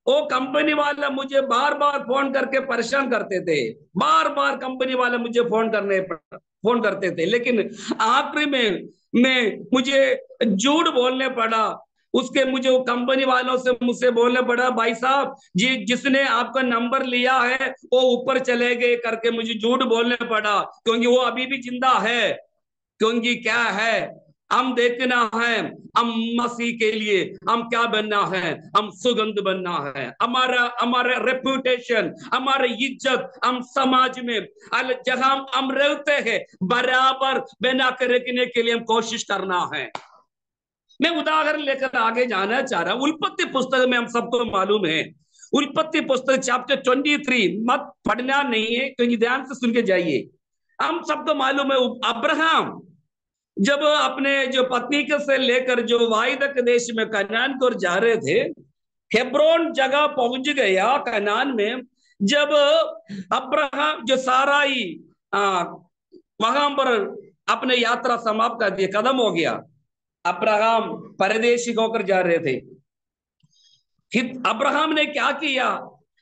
वो कंपनी वाला मुझे बार बार फोन करके परेशान करते थे, बार बार कंपनी वाला मुझे फोन करते थे। लेकिन आखिरी में मुझे झूठ बोलने पड़ा, उसके मुझे वो कंपनी वालों से मुझसे बोलने पड़ा, भाई साहब जी जिसने आपका नंबर लिया है वो ऊपर चले गए करके मुझे झूठ बोलने पड़ा, क्योंकि वो अभी भी जिंदा है। क्योंकि क्या है, हम देखना है, हम मसीह के लिए हम क्या बनना है, हम सुगंध बनना है। हमारा हमारा रेपुटेशन, हमारी इज्जत हम समाज में जहां हम रहते हैं बराबर बना कर रखने के लिए हम कोशिश करना है। मैं उदाहरण लेकर आगे जाना चाह रहा हूं। उत्पत्ति पुस्तक में हम सबको मालूम है, उत्पत्ति पुस्तक चैप्टर 23, मत पढ़ना नहीं है क्योंकि ध्यान से सुन के जाइए। हम सबको मालूम है अब्राहम जब अपने जो पत्नी के से लेकर जो वायदा के देश में कनान को जा रहे थे, हेब्रोन जगह पहुंच गया कनान में। जब अब्राहम जो साराई वहां पर अपने यात्रा समाप्त कर दिया, खत्म हो गया। अब्राहम परदेशी होकर जा रहे थे। अब्राहम ने क्या किया,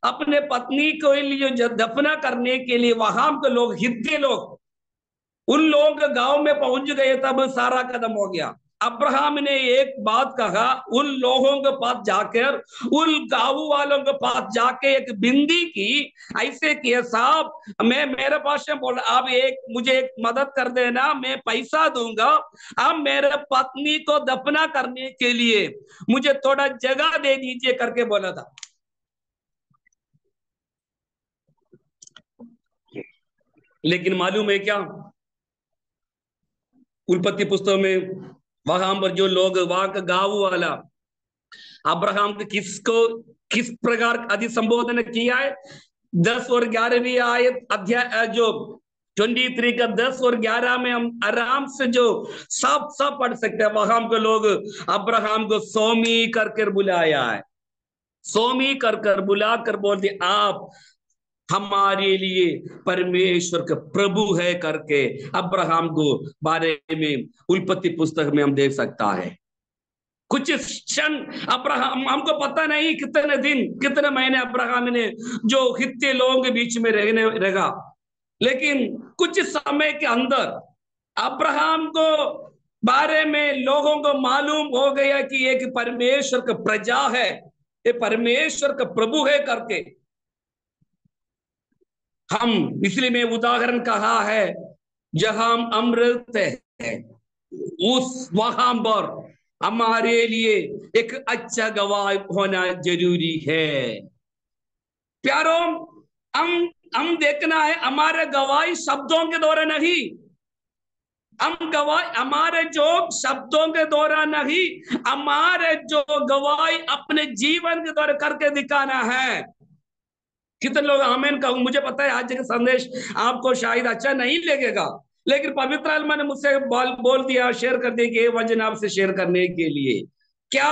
अपने पत्नी को लिए दफना करने के लिए वहां के लोग, हित्ती लोग, उन लोग गांव में पहुंच गए। तब सारा कदम हो गया। अब्राहम ने एक बात कहा, उन लोगों के पास जाकर, उन गांव वालों के पास जाके एक बिंदी की, ऐसे किया साहब मैं मेरे पास में बोल, आप एक मुझे एक मदद कर देना, मैं पैसा दूंगा, अब मेरे पत्नी को दफना करने के लिए मुझे थोड़ा जगह दे दीजिए करके बोला था। लेकिन मालूम है क्या, उत्पत्ति पुस्तक में वहां पर जो लोग, वहां का गांव वाला अब्राहम के किस प्रकार अधि संबोधन किया है। 10 और 11वीं आयत अध्याय जो 23 का 10 और 11 में हम आराम से जो सब पढ़ सकते हैं। वहां के लोग अब्राहम को सोमी कर बुलाया है, सोमी कर बुला कर बोलते आप हमारे लिए परमेश्वर का प्रभु है करके अब्राहम को बारे में उत्पत्ति पुस्तक में हम देख सकता है। कुछ क्षण अब्राहम, हमको पता नहीं कितने दिन कितने महीने अब्राहम ने जो हित्ती लोगों के बीच में रहा, लेकिन कुछ समय के अंदर अब्राहम को बारे में लोगों को मालूम हो गया कि एक परमेश्वर का प्रजा है, ये परमेश्वर का प्रभु है करके। हम इसलिए में उदाहरण कहा है, जहां हम अमृत है उस वहां पर हमारे लिए एक अच्छा गवाह होना जरूरी है। प्यारों, हम देखना है हमारे गवाही शब्दों के द्वारा नहीं, हम गवाही हमारे जो शब्दों के द्वारा नहीं, हमारे जो गवाही अपने जीवन के द्वारा करके दिखाना है। कितने लोग आमीन कहूं। मुझे पता है आज का संदेश आपको शायद अच्छा नहीं लगेगा, लेकिन पवित्र आत्मा ने मुझसे बोल दिया, शेयर कर दिया कि ये वचन आपसे शेयर करने के लिए। क्या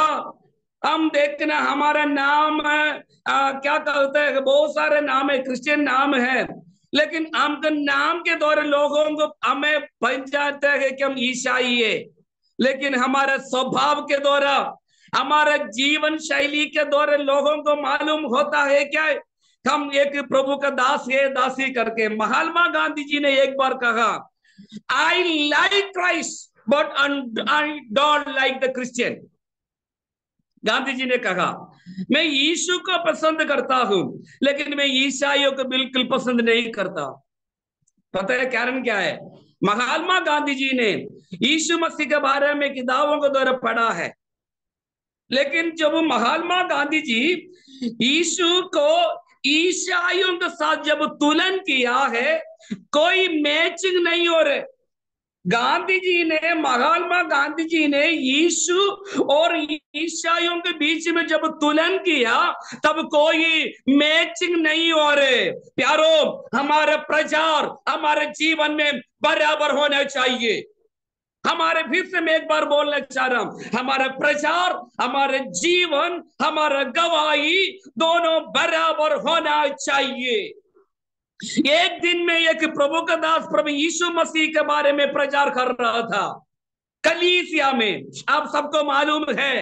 हम देखना, हमारा नाम क्या कहते हैं, बहुत सारे नाम है, क्रिश्चियन नाम है, लेकिन हमके नाम के द्वारा लोगों को हमें पहचानते हैं कि हम ईसाई है। लेकिन हमारे स्वभाव के द्वारा, हमारे जीवन शैली के द्वारा लोगों को मालूम होता है क्या हम एक प्रभु का दास है, दासी करके। महात्मा गांधी जी ने एक बार कहा, I like Christ but I don't like the Christian. Gandhi ji ने कहा, मैं यीशु को पसंद करता हूं लेकिन मैं ईसाइयों को बिल्कुल पसंद नहीं करता। पता है कारण क्या है? महात्मा गांधी जी ने यीशु मसीह के बारे में किताबों के द्वारा पढ़ा है, लेकिन जब महात्मा गांधी जी यीशु को ईसाइयों के साथ जब तुलन किया है, कोई मैचिंग नहीं हो रहे। गांधी जी ने, महात्मा गांधी जी ने यीशु और ईसाइयों के बीच में जब तुलन किया, तब कोई मैचिंग नहीं हो रहे। प्यारो, हमारा प्रचार हमारे जीवन में बराबर होना चाहिए। हमारे फिर से मैं एक बार बोलना चाह रहा हूं, हमारा प्रचार, हमारे जीवन, हमारा गवाही दोनों बराबर होना चाहिए। एक दिन में एक प्रभु का दास प्रभु यीशु मसीह के बारे में प्रचार कर रहा था कलीसिया में। आप सबको मालूम है,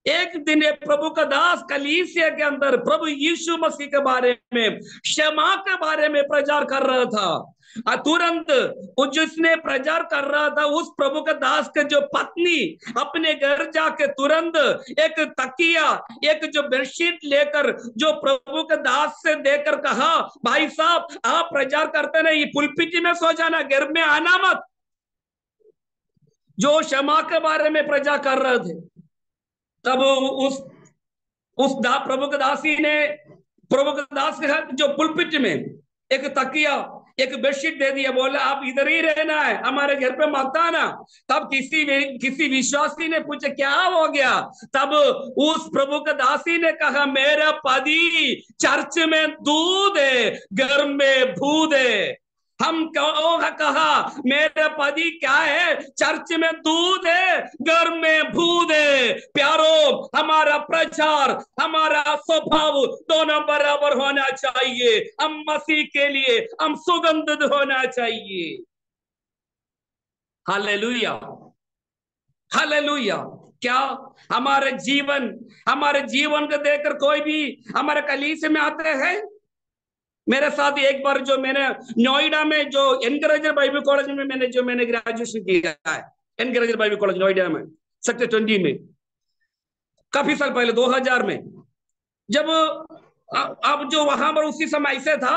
एक दिन एक प्रभु का दास कलीसिया के अंदर प्रभु यीशु मसीह के बारे में, क्षमा के बारे में प्रचार कर रहा था। तुरंत जिसने प्रचार कर रहा था उस प्रभु का दास के जो पत्नी अपने घर जाके तुरंत एक तकिया, एक जो बेडशीट लेकर जो प्रभु के दास से देकर कहा, भाई साहब आप प्रचार करते नहीं, पुलपिटी में सो जाना, घर में आना मत। जो क्षमा के बारे में प्रचार कर रहे थे, तब प्रभु के दासी ने प्रभु के दास के हाथ जो पुलपिट में एक तकिया, एक बेडशीट दे दिया, बोला आप इधर ही रहना है, हमारे घर पे मत आना। तब किसी विश्वासी ने पूछा क्या हो गया? तब उस प्रभु के दासी ने कहा, मेरा पति चर्च में दूध है, घर में भूत है। हम कहा मेरे पति क्या है? चर्च में दूध है, घर में भूत है। प्यारो, हमारा प्रचार, हमारा स्वभाव दोनों बराबर होना चाहिए। हम मसीह के लिए हम सुगंधित होना चाहिए। Hallelujah, hallelujah. क्या हमारे जीवन को देखकर कोई भी हमारे कलीसिया में आते हैं? मेरे साथ एक बार जो मैंने नोएडा में जो एनकरेजर बाइबल कॉलेज में मैंने ग्रेजुएशन किया है, एनकरेजर बाइबल कॉलेज नोएडा में सेक्टर 20 में, काफी साल पहले 2000 में, जब अब जो वहां पर उसी समय ऐसे था,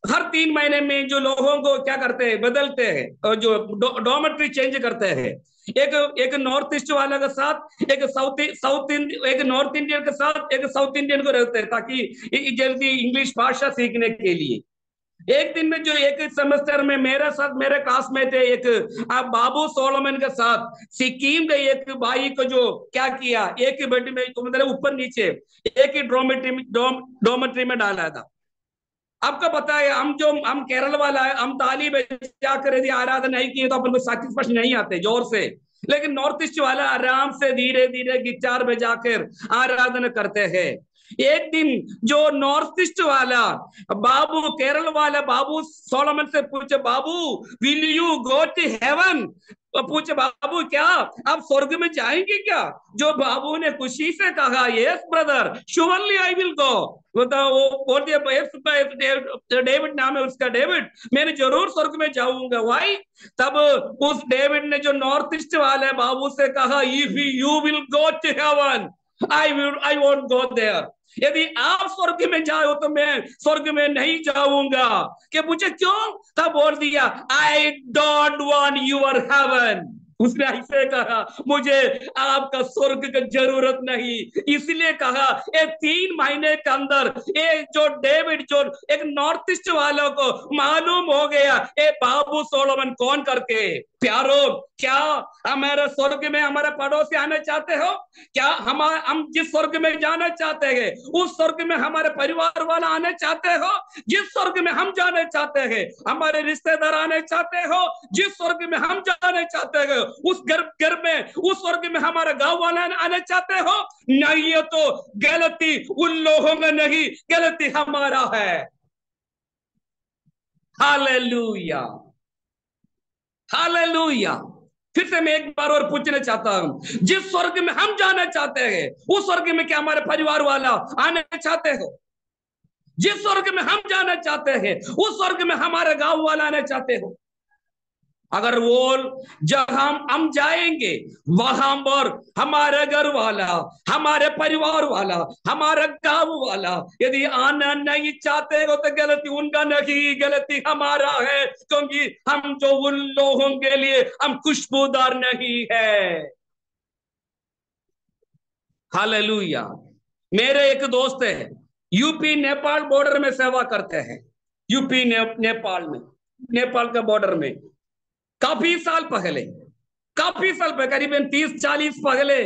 हर 3 महीने में जो लोगों को क्या करते हैं, बदलते हैं, और जो डॉर्मेटरी चेंज करते हैं। एक नॉर्थ ईस्ट वाला के साथ एक एक नॉर्थ इंडियन के साथ एक साउथ इंडियन को रहते हैं, ताकि जल्दी इंग्लिश भाषा सीखने के लिए। एक दिन में जो एक सेमेस्टर में मेरे साथ मेरे क्लासमेट है एक बाबू सोलोमन के साथ सिक्किम के एक भाई को जो क्या किया, एक ही बेड में मतलब ऊपर नीचे एक ही डॉर्मेटरी में डाला था। आपको पता है, हम केरल वाला है, हम ताली बजाकर यदि आराधना नहीं किए तो अपन को सैटिस्फैक्शन नहीं आते जोर से। लेकिन नॉर्थ ईस्ट वाला आराम से धीरे धीरे गिटार बजाकर आराधना करते हैं। एक दिन जो नॉर्थ ईस्ट वाला बाबू, केरल वाला बाबू सोलोमन से पूछे, Babu will you go to heaven? पूछे, बाबू क्या आप स्वर्ग में जाएंगे क्या? जो बाबू ने खुशी से कहा, yes brother, surely I will go. वो डेविड नाम है उसका, डेविड, मैंने जरूर स्वर्ग में जाऊंगा। वाई? तब उस डेविड ने जो नॉर्थ ईस्ट वाले बाबू से कहा, if you will go to heaven I won't go there. यदि आप स्वर्ग में जाओ तो मैं स्वर्ग में नहीं जाऊंगा। कि पूछे क्यों? तब बोल दिया, I don't want your heaven. उसने ऐसे कहा, मुझे आपका स्वर्ग की जरूरत नहीं। इसलिए कहा, ये 3 महीने के अंदर ये जो डेविड, जो एक नॉर्थ ईस्ट वालों को मालूम हो गया ये बाबू सोलोमन कौन करके। प्यारो, क्या हमारे स्वर्ग में हमारे पड़ोसी आना चाहते हो? क्या हम जिस स्वर्ग में जाना चाहते हैं उस स्वर्ग में हमारे परिवार वाला आना चाहते हो? जिस स्वर्ग में हम जाना चाहते हैं हमारे रिश्तेदार आने चाहते हो? जिस स्वर्ग में हम जाना चाहते हैं उस घर में, उस स्वर्ग में हमारे गांव वाले आना चाहते हो? नहीं, ये तो गलती उन लोगों में नहीं, गलती हमारा है। Hallelujah, hallelujah. फिर से मैं एक बार और पूछना चाहता हूं, जिस स्वर्ग में हम जाना चाहते हैं उस स्वर्ग में क्या हमारे परिवार वाला आना चाहते हो? जिस स्वर्ग में हम जाना चाहते हैं उस स्वर्ग में हमारे गांव वाला आना चाहते हो? अगर वो जहां हम जाएंगे वहां पर हमारे घर वाला, हमारे परिवार वाला, हमारा गांव वाला यदि आना नहीं चाहते हो तो गलती उनका नहीं, गलती हमारा है, क्योंकि हम जो उन लोगों के लिए हम खुशबूदार नहीं है। हालेलुया। मेरे एक दोस्त है, यूपी नेपाल बॉर्डर में सेवा करते हैं, यूपी नेपाल में, नेपाल के बॉर्डर में। काफी साल पहले, करीबन 30-40 पहले,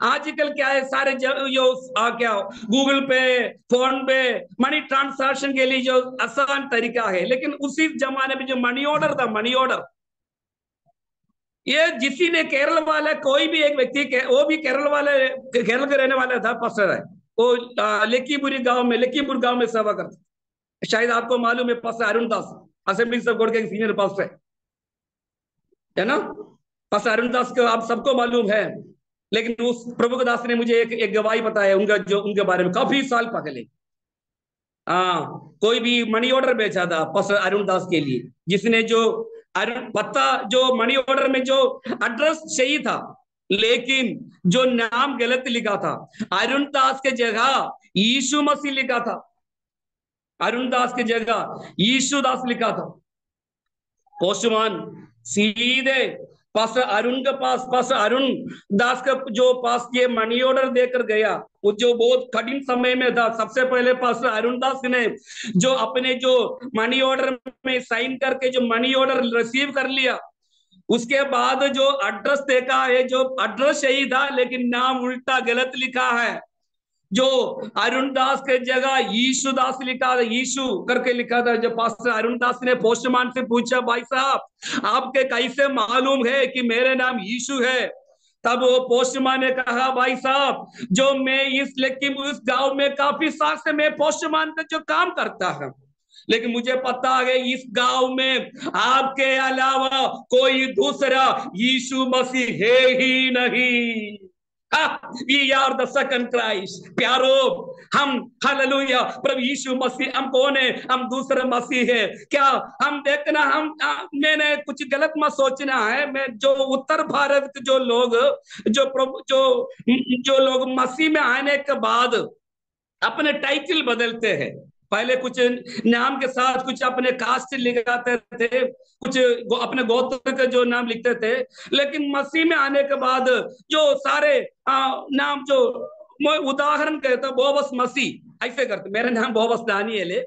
आजकल क्या है सारे क्या गूगल पे, फोन पे मनी ट्रांसैक्शन के लिए जो आसान तरीका है, लेकिन उसी जमाने में जो मनी ऑर्डर था, मनी ऑर्डर ये जिसी ने केरल वाला कोई भी एक व्यक्ति वो भी केरल वाले, केरल के रहने वाला था, पास्टर है वो। लखीपुर गांव में सेवा करता। शायद आपको मालूम है, pastor Arun Das assemblies of God के सीनियर पास्टर है ना। पास्टर अरुण दास को आप सबको मालूम है। लेकिन उस प्रभु के दास ने मुझे एक गवाही बताया उनका, जो उनके बारे में काफी साल पहले। हाँ, कोई भी मनी ऑर्डर भेजा था पास्टर अरुण दास के लिए, जिसने जो अरुण पता जो मनी ऑर्डर में जो एड्रेस सही था, लेकिन जो नाम गलत लिखा था। अरुण दास के जगह यीशु मसीह लिखा था, अरुण दास की जगह यीशु दास लिखा था। पोस्टमैन सीधे पास्टर अरुण के पास, पास्टर अरुण दास का जो पास ये मनी ऑर्डर देकर गया, वो जो बहुत कठिन समय में था। सबसे पहले पास्टर अरुण दास ने जो अपने जो मनी ऑर्डर में साइन करके जो मनी ऑर्डर रिसीव कर लिया, उसके बाद जो एड्रेस देखा है, जो एड्रेस सही था लेकिन नाम उल्टा गलत लिखा है। जो अरुण दास के जगह यीशु दास लिखा था, यीशु करके लिखा था। जब पास्टर अरुण दास ने पोस्टमैन से पूछा, भाई साहब आपके कैसे मालूम है कि मेरे नाम यीशु है? तब वो पोस्टमैन ने कहा, भाई साहब जो मैं लेकिन उस गांव में काफी साल से मैं पोस्टमैन का जो काम करता है, लेकिन मुझे पता है इस गांव में आपके अलावा कोई दूसरा यीशु मसीह है ही नहीं। We are the second Christ। प्यारो, हम हालेलुया, प्रभु यीशु मसीह हम कौन है? हम दूसरा मसीह है। क्या हम देखना, मैंने कुछ गलत मत सोचना है। मैं जो उत्तर भारत के जो लोग, जो प्रभु जो लोग मसीह में आने के बाद अपने टाइटल बदलते हैं। पहले कुछ नाम के साथ कुछ अपने कास्ट लिखाते थे, कुछ अपने गोत्र के जो नाम लिखते थे। लेकिन मसीह में आने के बाद जो सारे नाम, जो उदाहरण कहता बोबस मसीह ऐसे करते, मेरा नाम बोबस दानियल है,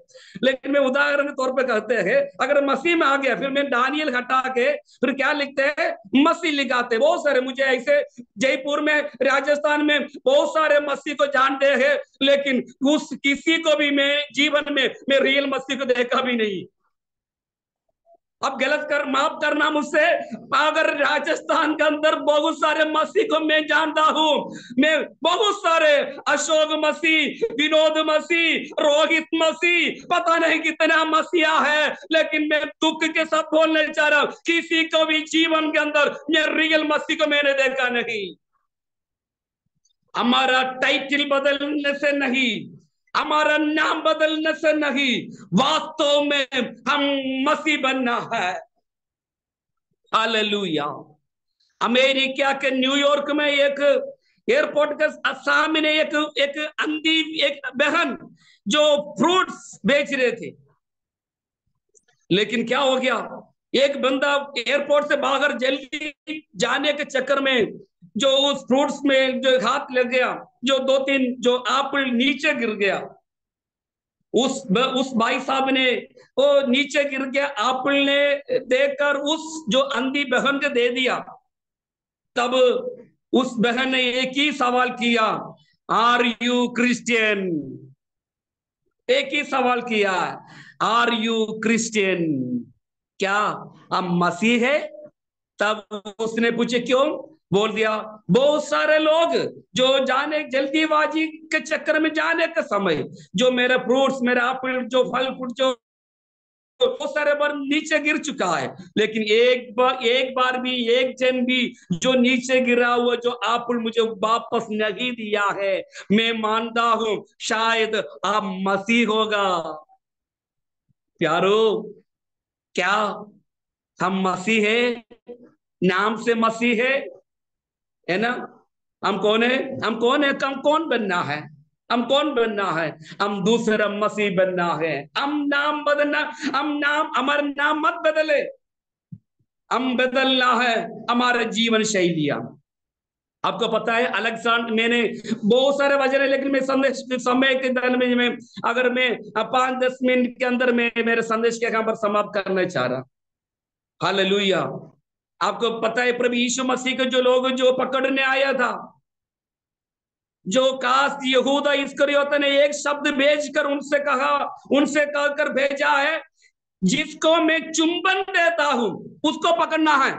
लेकिन मैं उदाहरण के तौर पे कहते हैं, अगर मसीह में आ गया फिर मैं दानियल हटा के फिर क्या लिखते हैं? मसीह लिखाते। बहुत सारे मुझे ऐसे जयपुर में, राजस्थान में बहुत सारे मसीह को जानते हैं, लेकिन उस किसी को भी मैं जीवन में मैं रियल मसीह को देखा भी नहीं। अब गलत कर माफ करना मुझसे, अगर राजस्थान के अंदर बहुत सारे मसीह को मैं जानता हूं, मैं बहुत सारे अशोक मसीह, विनोद मसीह, रोहित मसीह, पता नहीं कितना मसीहा है, लेकिन मैं दुख के साथ बोलने चाह रहा हूं, किसी को भी जीवन के अंदर मैं रियल मसीह को मैंने देखा नहीं। हमारा टाइटल बदलने से नहीं, हमारा नाम बदलने से नहीं, वास्तव में हम मसीह बनना है। हालेलुया। अमेरिका के न्यूयॉर्क में एक एयरपोर्ट के सामने एक अंधी एक बहन जो फ्रूट्स बेच रहे थे, लेकिन क्या हो गया, एक बंदा एयरपोर्ट से बाहर जल्दी जाने के चक्कर में जो उस फ्रूट्स में जो हाथ लग गया, जो 2-3 जो एप्पल नीचे गिर गया। उस भाई साहब ने वो नीचे गिर गया, एप्पल ने देखकर उस जो अंधी बहन को दे दिया। तब उस बहन ने एक ही सवाल किया, आर यू क्रिश्चियन? एक ही सवाल किया, आर यू क्रिश्चियन? क्या हम मसीह है? तब उसने पूछे क्यों? बोल दिया, बहुत सारे लोग जो जाने जल्दीबाजी के चक्कर में जाने के समय जो मेरे फ्रूट्स, मेरा एप्पल, जो फल फ्रूट जो बहुत सारे बार नीचे गिर चुका है, लेकिन एक बार भी एक जन भी जो नीचे गिरा हुआ जो एप्पल मुझे वापस नहीं दिया है। मैं मानता हूं शायद आप मसीह होगा। प्यारो, क्या हम मसीह है? नाम से मसीह है ना? हम कौन है? हम कौन है? हम कौन बनना है? हम कौन बनना है? हम दूसरा मसीह बनना है। हम नाम बदलना, हम नाम, हमारा नाम मत बदले, हम बदलना है हमारे जीवन शैलियां। आपको पता है अलेक्जेंडर, मैंने बहुत सारे वजन है, लेकिन मैं संदेश समय के दल में अगर मैं 5-10 मिनट के अंदर में मेरे संदेश के यहाँ पर समाप्त करना चाह रहा। हालेलुया। आपको पता है प्रभु यीशु मसीह के जो लोग जो पकड़ने आया था, जो कास्ट यहूदा इस्करियोती ने एक शब्द भेजकर उनसे कहकर भेजा है, जिसको मैं चुंबन देता हूं उसको पकड़ना है।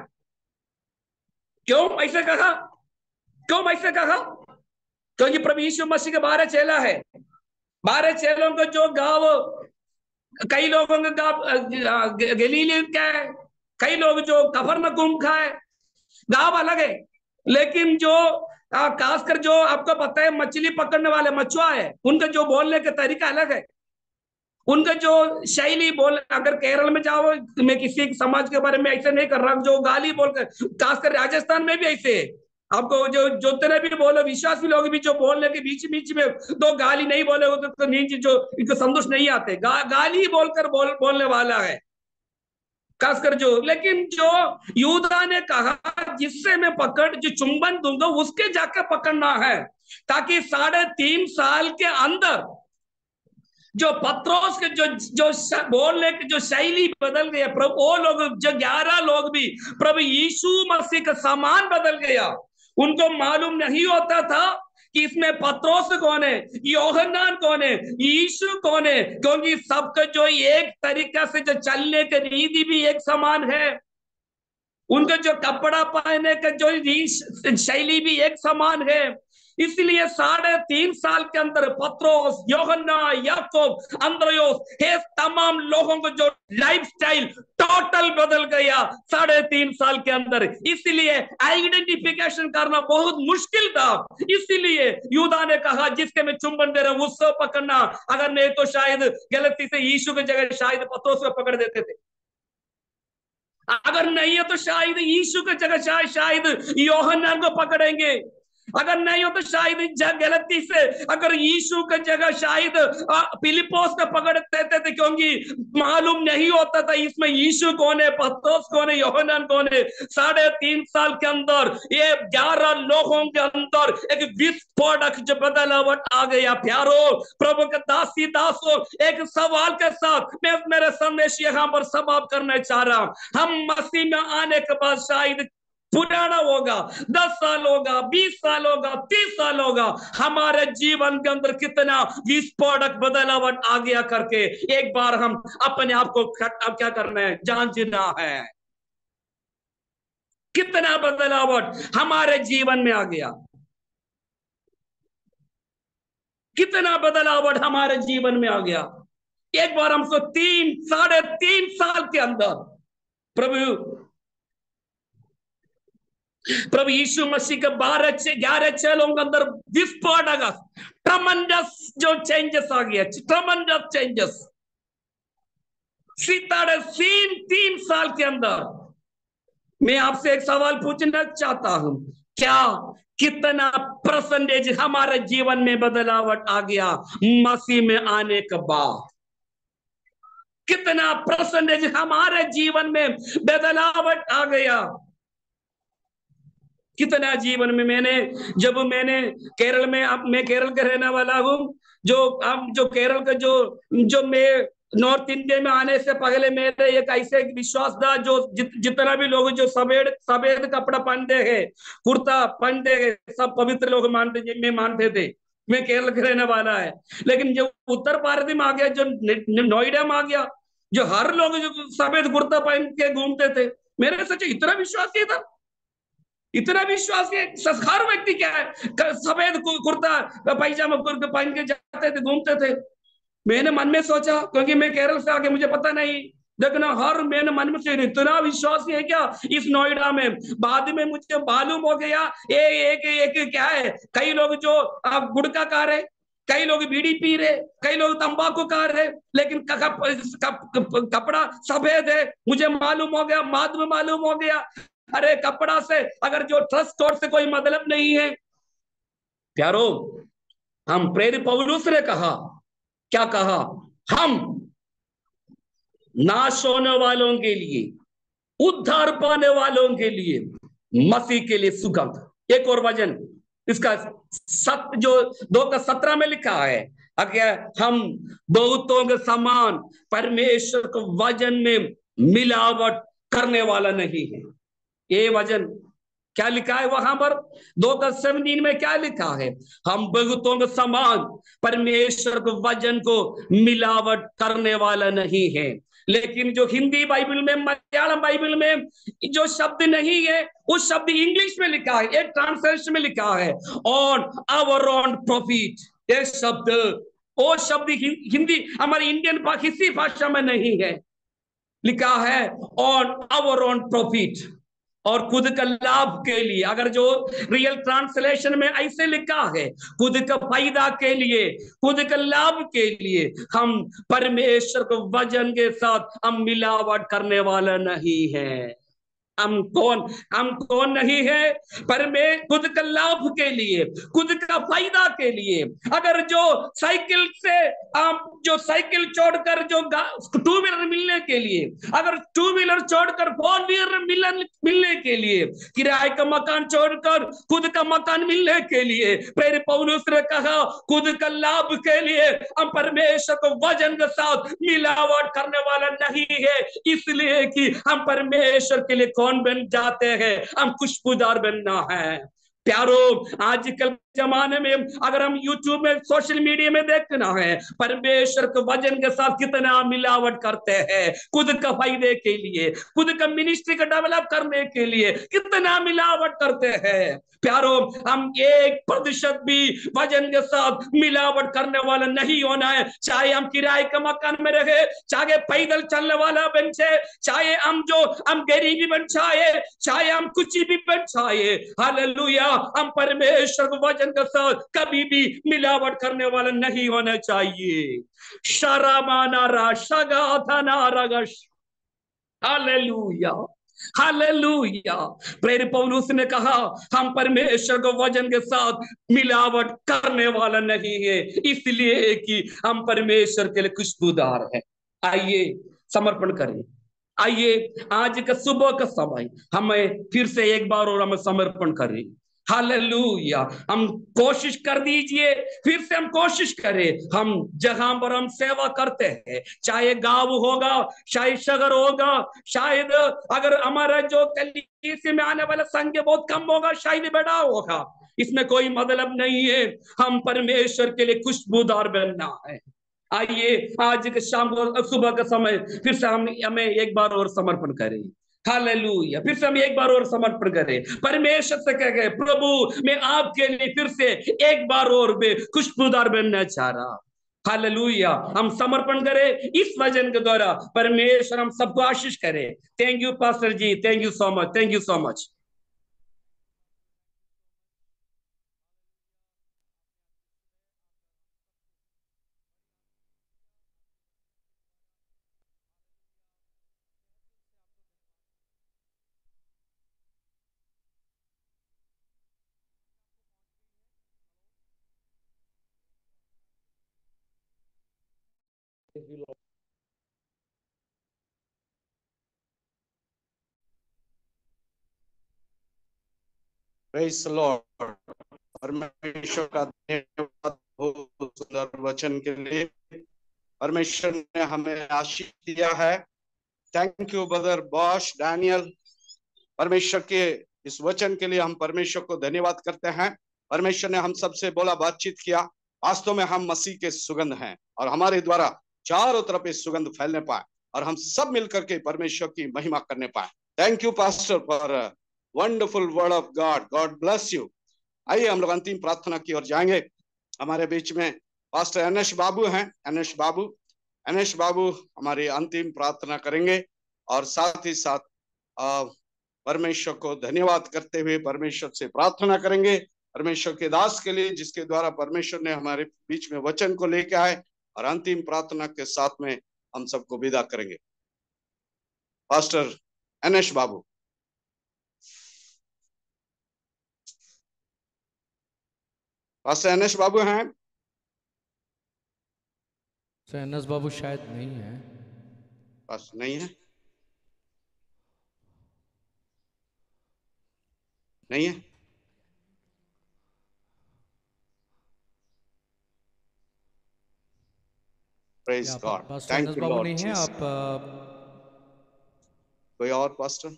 क्यों ऐसे कहा? क्यों ऐसे कहा? क्योंकि प्रभु यीशु मसीह के 12 चेला है। 12 चेलों को जो गांव, कई लोगों का गांव गलीली का है, कई लोग जो कफरनहूम का है, गांव अलग है। लेकिन जो खासकर जो आपको पता है मछली पकड़ने वाले मछुआ है, उनका जो बोलने का तरीका अलग है, उनका जो शैली बोल, अगर केरल में जाओ, मैं किसी समाज के बारे में ऐसे नहीं कर रहा हूं, जो गाली बोलकर, खासकर राजस्थान में भी ऐसे है। आपको जो जो तेरे भी बोलो, विश्वासी लोग भी जो बोलने के बीच बीच में दो गाली नहीं बोले तो नीचे जो इनको संतुष्ट नहीं आते, गाली बोलकर बोलने वाला है खासकर जो। लेकिन जो यूदा ने कहा जिससे मैं पकड़ जो चुंबन दूंगा उसके जाकर पकड़ना है, ताकि 3.5 साल के अंदर जो पत्रोस के जो बोलने की जो शैली बदल गया, प्रभु वो लोग जो 11 लोग भी प्रभु यीशु मसीह का सामान बदल गया। उनको मालूम नहीं होता था कि इसमें पत्रोस कौन है, योहन्नान कौन है, यीशु कौन है, क्योंकि सबका जो एक तरीका से जो चलने की रीति भी एक समान है, उनका जो कपड़ा पहनने का जो शैली भी एक समान है। इसलिए 3.5 साल के अंदर पत्रोस, यूहन्ना, याकूब, अंद्रयोस, ये तमाम लोगों को जो लाइफस्टाइल टोटल बदल गया 3.5 साल के अंदर। इसलिए आइडेंटिफिकेशन करना बहुत मुश्किल था। इसीलिए यूदा ने कहा जिसके मैं चुंबन दे रहा हूं उससे पकड़ना, अगर नहीं तो शायद गलती से यीशु की जगह शायद पत्रोस को पकड़ देते थे, अगर नहीं है तो शायद यीशु की जगह शायद यूहन्ना को पकड़ेंगे, अगर नहीं हो तो शायद गलती से अगर यीशु की जगह शायद फिलिपोस को पकड़ देते थे, क्योंकि मालूम नहीं होता था इसमें यीशु कौन है, पत्रोस कौन है, यूहन्ना कौन है। 3.5 साल के अंदर ये 11 लोगों के अंदर एक विस्फोटक जो बदलावट आ गया। प्यारो, प्रभु के दासी दासों, एक सवाल के साथ मैं मेरे संदेश यहाँ पर समाप्त करना चाह रहा हूं। हम मसीह में आने के बाद शायद पुराना होगा, 10 साल होगा, 20 साल होगा, 30 साल होगा, हमारे जीवन के अंदर कितना विस्फोटक बदलावट आ गया करके एक बार हम अपने आप को अब क्या करना है, जांचना है। कितना बदलावट हमारे जीवन में आ गया, कितना बदलावट हमारे जीवन में आ गया। एक बार हमको 3.5 साल के अंदर प्रभु यीशु मसीह के 11 चेलों के अंदर विस्फोटक ट्रमेंडस जो चेंजेस आ गया, ट्रमेंडस चेंजेस 3.5 साल के अंदर। मैं आपसे एक सवाल पूछना चाहता हूं, क्या कितना परसेंटेज हमारे जीवन में बदलावट आ गया मसीह में आने के बाद? कितना परसेंटेज हमारे जीवन में बदलावट आ गया? कितना जीवन में जब मैंने केरल में, अब मैं केरल का रहने वाला हूँ, जो केरल का जो मैं नॉर्थ इंडिया में आने से पहले मेरे एक ऐसे विश्वास था, जो जितना भी लोग जो सफेद कपड़ा पहनते हैं, कुर्ता पहनते हैं, सब पवित्र लोग मानते थे। मैं केरल का रहने वाला है, लेकिन जो उत्तर भारत में आ गया, जो नोएडा में आ गया, जो हर लोग जो सफेद कुर्ता पहन के घूमते थे, मेरे सोचे इतना विश्वास नहीं था, इतना विश्वास है। हर व्यक्ति क्या है, सफेद कुर्ता पैजामा पहन के जाते थे, घूमते थे। मैंने मन में सोचा, क्योंकि मैं केरल से आके मुझे पता नहीं, देखना हर मैंने मन में सोचा इतना विश्वास है क्या इस नोएडा में। बाद में मुझे मालूम हो गया एक क्या है, कई लोग जो गुड़का खा रहे, कई लोग बीड़ी पी रहे, कई लोग तंबाकू खा रहे, लेकिन कपड़ा सफेद है। मुझे मालूम हो गया, बाद में मालूम हो गया, अरे कपड़ा से अगर जो ट्रस्ट कोड से कोई मतलब नहीं है। प्यारो, हम प्रेरित पौलुस ने कहा, क्या कहा, हम नाश होने वालों के लिए, उद्धार पाने वालों के लिए, मसीह के लिए सुगंध। एक और वचन इसका जो 2:17 में लिखा है, अगर हम बहुतों के समान परमेश्वर के वचन में मिलावट करने वाला नहीं है। ये वचन क्या लिखा है वहां पर 2:17 में क्या लिखा है, हम बहुतों के समान परमेश्वर के वचन को मिलावट करने वाला नहीं है। लेकिन जो हिंदी बाइबल में, मलयालम बाइबल में जो शब्द नहीं है, उस शब्द इंग्लिश में लिखा है, एक ट्रांसलेशन में लिखा है ऑन आवर ओन प्रॉफिट। ये शब्द, वो शब्द हिंदी हमारी इंडियन किसी भाषा में नहीं है। लिखा है ऑन आवर ओन प्रॉफिट, और खुद का लाभ के लिए। अगर जो रियल ट्रांसलेशन में ऐसे लिखा है, खुद का फायदा के लिए, खुद का लाभ के लिए, हम परमेश्वर को वचन के साथ हम मिलावट करने वाला नहीं है। हम कौन नहीं है? पर मैं खुद का लाभ के लिए, खुद का फायदा के लिए। अगर जो साइकिल से जो साइकिल छोड़कर जो टू व्हीलर मिलने के लिए, अगर टू व्हीलर छोड़कर फोर व्हीलर मिलने के लिए, किराए का मकान छोड़कर खुद का मकान मिलने के लिए, प्रेरित पौलुस ने कहा खुद का लाभ के लिए हम परमेश्वर को वचन के साथ मिलावट करने वाला नहीं है। इसलिए कि हम परमेश्वर के लिए कौन बन जाते हैं? हम खुशबूदार बनना है। प्यारो, आजकल जमाने में अगर हम यूट्यूब में, सोशल मीडिया में देखना है, परमेश्वर के वचन के साथ कितना मिलावट करते हैं, खुद का फायदे के लिए, खुद का मिनिस्ट्री को डेवलप करने के लिए कितना मिलावट करते हैं। प्यारो, हम 1% भी वचन के साथ मिलावट करने वाला नहीं होना है। चाहे हम किराए के मकान में रहे, चाहे पैदल चलने वाला बन जाए, चाहे हम गरीबी बन जाए, चाहे हम कुछ भी बन जाए, हालेलुया, हम परमेश्वर के वचन के साथ कभी भी मिलावट करने वाला नहीं होना चाहिए। शरामाना राशगाथना रगश, हालेलुया, हालेलुया। प्रेरित पौलुस ने कहा हम परमेश्वर के वचन के साथ मिलावट करने वाला नहीं है, इसलिए कि हम परमेश्वर के लिए खुशबूदार हैं। आइए समर्पण करें। आइए आज का सुबह का समय हमें फिर से एक बार और हमें समर्पण करें। हालेलुया। हम कोशिश कर दीजिए, फिर से हम कोशिश करें। हम जहां पर हम सेवा करते हैं, चाहे गांव होगा, शायद शहर होगा, शायद अगर हमारा जो कलीसिया में आने वाला संख्या बहुत कम होगा, शायद बड़ा होगा, इसमें कोई मतलब नहीं है। हम परमेश्वर के लिए खुशबूदार बनना है। आइए आज के शाम को, सुबह का समय फिर से हमें एक बार और समर्पण करें। हालेलुया। फिर से हम एक बार और समर्पण करें, परमेश्वर से कह गए प्रभु मैं आपके लिए फिर से एक बार और खुशबूदार बनना चाह रहा। हालेलुया। हम समर्पण करें इस वचन के द्वारा, परमेश्वर हम सबको आशीष करे। Thank you pastor ji, thank you so much, thank you so much. Praise the lord. परमेश्वर का धन्यवाद हो सुंदर वचन के लिए। परमेश्वर ने हमें आशीष दिया है। Thank you brother Bosch Daniel. परमेश्वर के इस वचन के लिए हम परमेश्वर को धन्यवाद करते हैं। परमेश्वर ने हम सबसे बोला, बातचीत किया। वास्तव में हम मसीह के सुगंध हैं और हमारे द्वारा चारों तरफ इस सुगंध फैलने पाए और हम सब मिलकर के परमेश्वर की महिमा करने पाए। Thank you pastor for wonderful word of God. God bless you. आइए हम लोग अंतिम प्रार्थना की ओर जाएंगे। हमारे बीच में पास्टर एनएस बाबू हैं। एनएस बाबू हमारी अंतिम प्रार्थना करेंगे और साथ ही साथ परमेश्वर को धन्यवाद करते हुए परमेश्वर से प्रार्थना करेंगे, परमेश्वर के दास के लिए जिसके द्वारा परमेश्वर ने हमारे बीच में वचन को लेकर आए, और अंतिम प्रार्थना के साथ में हम सबको विदा करेंगे। पास्टर एनएस बाबू। पास्टर एनएस बाबू हैं? एनएस बाबू शायद नहीं है। बस नहीं है, नहीं है। Praise God. Thank you Lord Jesus. आप कोई और pastor,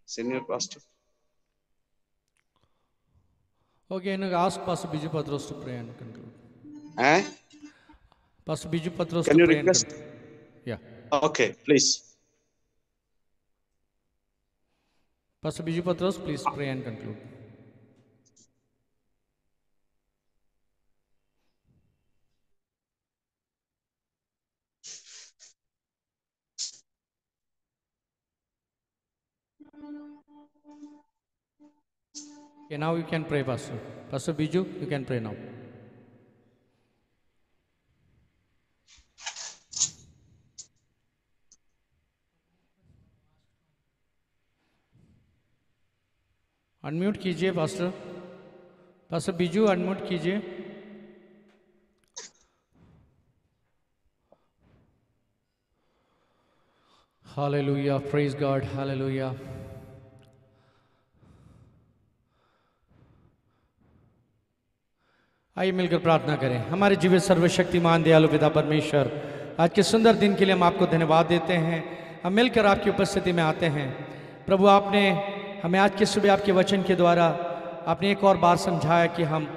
senior pastor? Okay, and ask Pastor Biju Patros to pray and conclude. हैं? Pastor Biju Patros Can to you pray and request? conclude. Yeah. Okay, please. Pastor Biju Patros, please pray and conclude. Okay, now you can pray, Pastor. Pastor Biju, you can pray now. Unmute कीजिए pastor. Pastor Biju unmute कीजिए। Hallelujah, praise God, hallelujah. आइए मिलकर प्रार्थना करें। हमारे जीवित सर्वशक्तिमान दयालु पिता परमेश्वर, आज के सुंदर दिन के लिए हम आपको धन्यवाद देते हैं। हम मिलकर आपकी उपस्थिति में आते हैं। प्रभु, आपने हमें आज के सुबह आपके वचन के द्वारा आपने एक और बार समझाया कि हम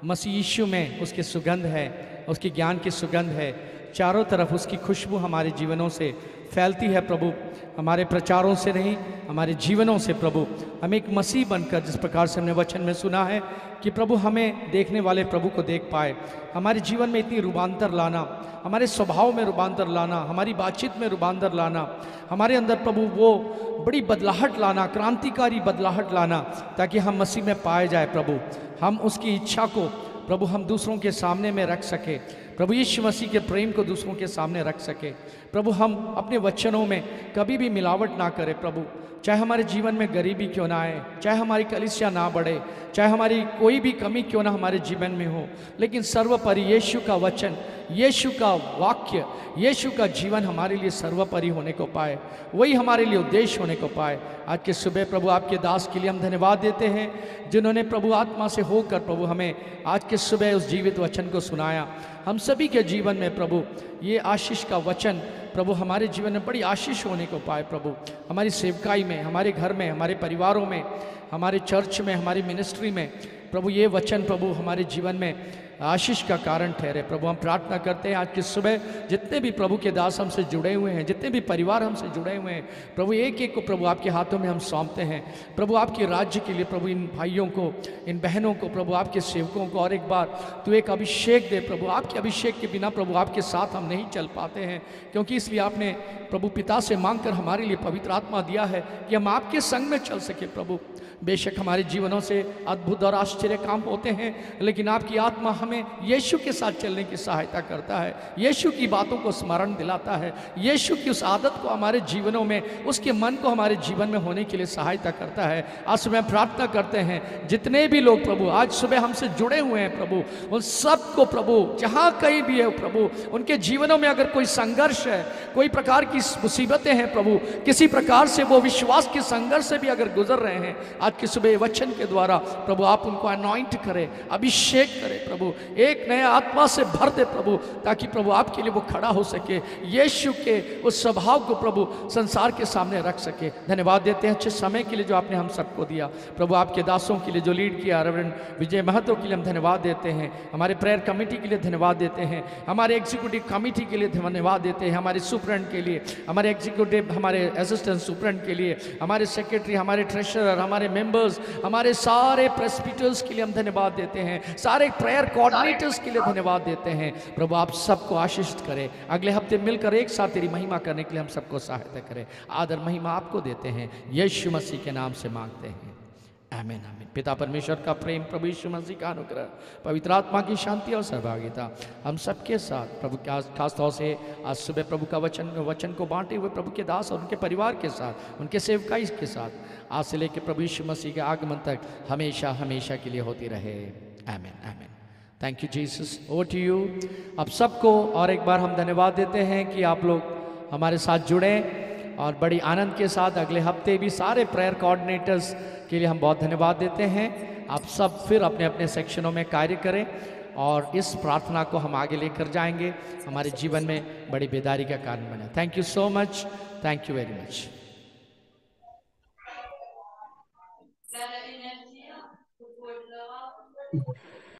मसीह यीशु में उसकी सुगंध है, उसकी ज्ञान की सुगंध है। चारों तरफ उसकी खुशबू हमारे जीवनों से फैलती है। प्रभु, हमारे प्रचारों से नहीं, हमारे जीवनों से प्रभु हम एक मसीह बनकर, जिस प्रकार से हमने वचन में सुना है कि प्रभु हमें देखने वाले प्रभु को देख पाए, हमारे जीवन में इतनी रूपांतर लाना, हमारे स्वभाव में रूपांतर लाना, हमारी बातचीत में रूपांतर लाना, हमारे अंदर प्रभु वो बड़ी बदलाहट लाना, क्रांतिकारी बदलाहट लाना, ताकि हम मसीह में पाए जाए। प्रभु, हम उसकी इच्छा को प्रभु हम दूसरों के सामने में रख सके। प्रभु यीशु मसीह के प्रेम को दूसरों के सामने रख सके। प्रभु, हम अपने वचनों में कभी भी मिलावट ना करें। प्रभु, चाहे हमारे जीवन में गरीबी क्यों ना आए, चाहे हमारी कलीसिया ना बढ़े, चाहे हमारी कोई भी कमी क्यों ना हमारे जीवन में हो, लेकिन सर्वोपरि यीशु का वचन, यीशु का वाक्य, यीशु का जीवन हमारे लिए सर्वोपरि होने को पाए, वही हमारे लिए उद्देश्य होने को पाए। आज के सुबह प्रभु आपके दास के लिए हम धन्यवाद देते हैं, जिन्होंने प्रभु आत्मा से होकर प्रभु हमें आज के सुबह उस जीवित वचन को सुनाया। हम सभी के जीवन में प्रभु ये आशीष का वचन प्रभु हमारे जीवन में बड़ी आशीष होने को पाए। प्रभु, हमारी सेवकाई में, हमारे घर में, हमारे परिवारों में, हमारे चर्च में, हमारी मिनिस्ट्री में प्रभु ये वचन प्रभु हमारे जीवन में आशीष का कारण ठहरे। प्रभु, हम प्रार्थना करते हैं आज की सुबह जितने भी प्रभु के दास हमसे जुड़े हुए हैं, जितने भी परिवार हमसे जुड़े हुए हैं, प्रभु एक एक को प्रभु आपके हाथों में हम सौंपते हैं। प्रभु, आपके राज्य के लिए प्रभु इन भाइयों को, इन बहनों को, प्रभु आपके सेवकों को और एक बार तू एक अभिषेक दे। प्रभु, आपके अभिषेक के बिना प्रभु आपके साथ हम नहीं चल पाते हैं, क्योंकि इसलिए आपने प्रभु पिता से मांगकर हमारे लिए पवित्र आत्मा दिया है कि हम आपके संग में चल सके। प्रभु, बेशक हमारे जीवनों से अद्भुत और आश्चर्य काम होते हैं, लेकिन आपकी आत्मा हमें यीशु के साथ चलने की सहायता करता है, यीशु की बातों को स्मरण दिलाता है, यीशु की उस आदत को हमारे जीवनों में, उसके मन को हमारे जीवन में होने के लिए सहायता करता है। आज सुबह प्रार्थना करते हैं जितने भी लोग प्रभु आज सुबह हमसे जुड़े हुए हैं प्रभु, उन सबको प्रभु जहाँ कहीं भी है प्रभु, उनके जीवनों में अगर कोई संघर्ष है, कोई प्रकार की मुसीबतें हैं प्रभु, किसी प्रकार से वो विश्वास के संघर्ष से भी अगर गुजर रहे हैं, आज की सुबह वचन के द्वारा प्रभु आप उनको अनॉइंट करें, अभिषेक करें प्रभु, एक नया आत्मा से भर दे प्रभु, ताकि प्रभु आपके लिए वो खड़ा हो सके, यीशु के उस स्वभाव को प्रभु संसार के सामने रख सके। धन्यवाद देते हैं अच्छे समय के लिए जो आपने हम सबको दिया। प्रभु, आपके दासों के लिए जो लीड किया रेवरेंड विजय महतो के लिए हम धन्यवाद देते हैं, हमारे प्रेयर कमेटी के लिए धन्यवाद देते हैं, हमारे एग्जीक्यूटिव कमेटी के लिए धन्यवाद देते हैं, हमारे सुपरेंट के लिए, हमारे एग्जीक्यूटिव, हमारे असिस्टेंट सुपरेंट के लिए, हमारे सेक्रेटरी, हमारे ट्रेशरर, हमारे मेंबर्स, हमारे सारे प्रेस्बिटर्स के लिए हम धन्यवाद देते हैं, सारे प्रेयर कोऑर्डिनेटर्स के लिए धन्यवाद देते हैं। प्रभु, आप सबको आशीषित करें, अगले हफ्ते मिलकर एक साथ तेरी महिमा करने के लिए हम सबको सहायता करें। आदर महिमा आपको देते हैं, यीशु मसीह के नाम से मांगते हैं, आमीन आमीन। पिता परमेश्वर का प्रेम, प्रभु यीशु मसीह का अनुग्रह, पवित्र आत्मा की शांति और सहभागिता हम सबके साथ प्रभु खास तौर से आज सुबह प्रभु का वचन को बांटे हुए प्रभु के दास और उनके परिवार के साथ, उनके सेवकाई के साथ, आज से लेकर प्रभु यीशु मसीह के आगमन तक हमेशा हमेशा के लिए होती रहे। आमीन आमीन। Thank you Jesus. Over to you. आप सबको और एक बार हम धन्यवाद देते हैं कि आप लोग हमारे साथ जुड़े, और बड़ी आनंद के साथ अगले हफ्ते भी सारे प्रेयर कोऑर्डिनेटर्स के लिए हम बहुत धन्यवाद देते हैं। आप सब फिर अपने अपने सेक्शनों में कार्य करें और इस प्रार्थना को हम आगे लेकर जाएंगे, हमारे जीवन में बड़ी बेदारी का कारण बने। Thank you so much, thank you very much.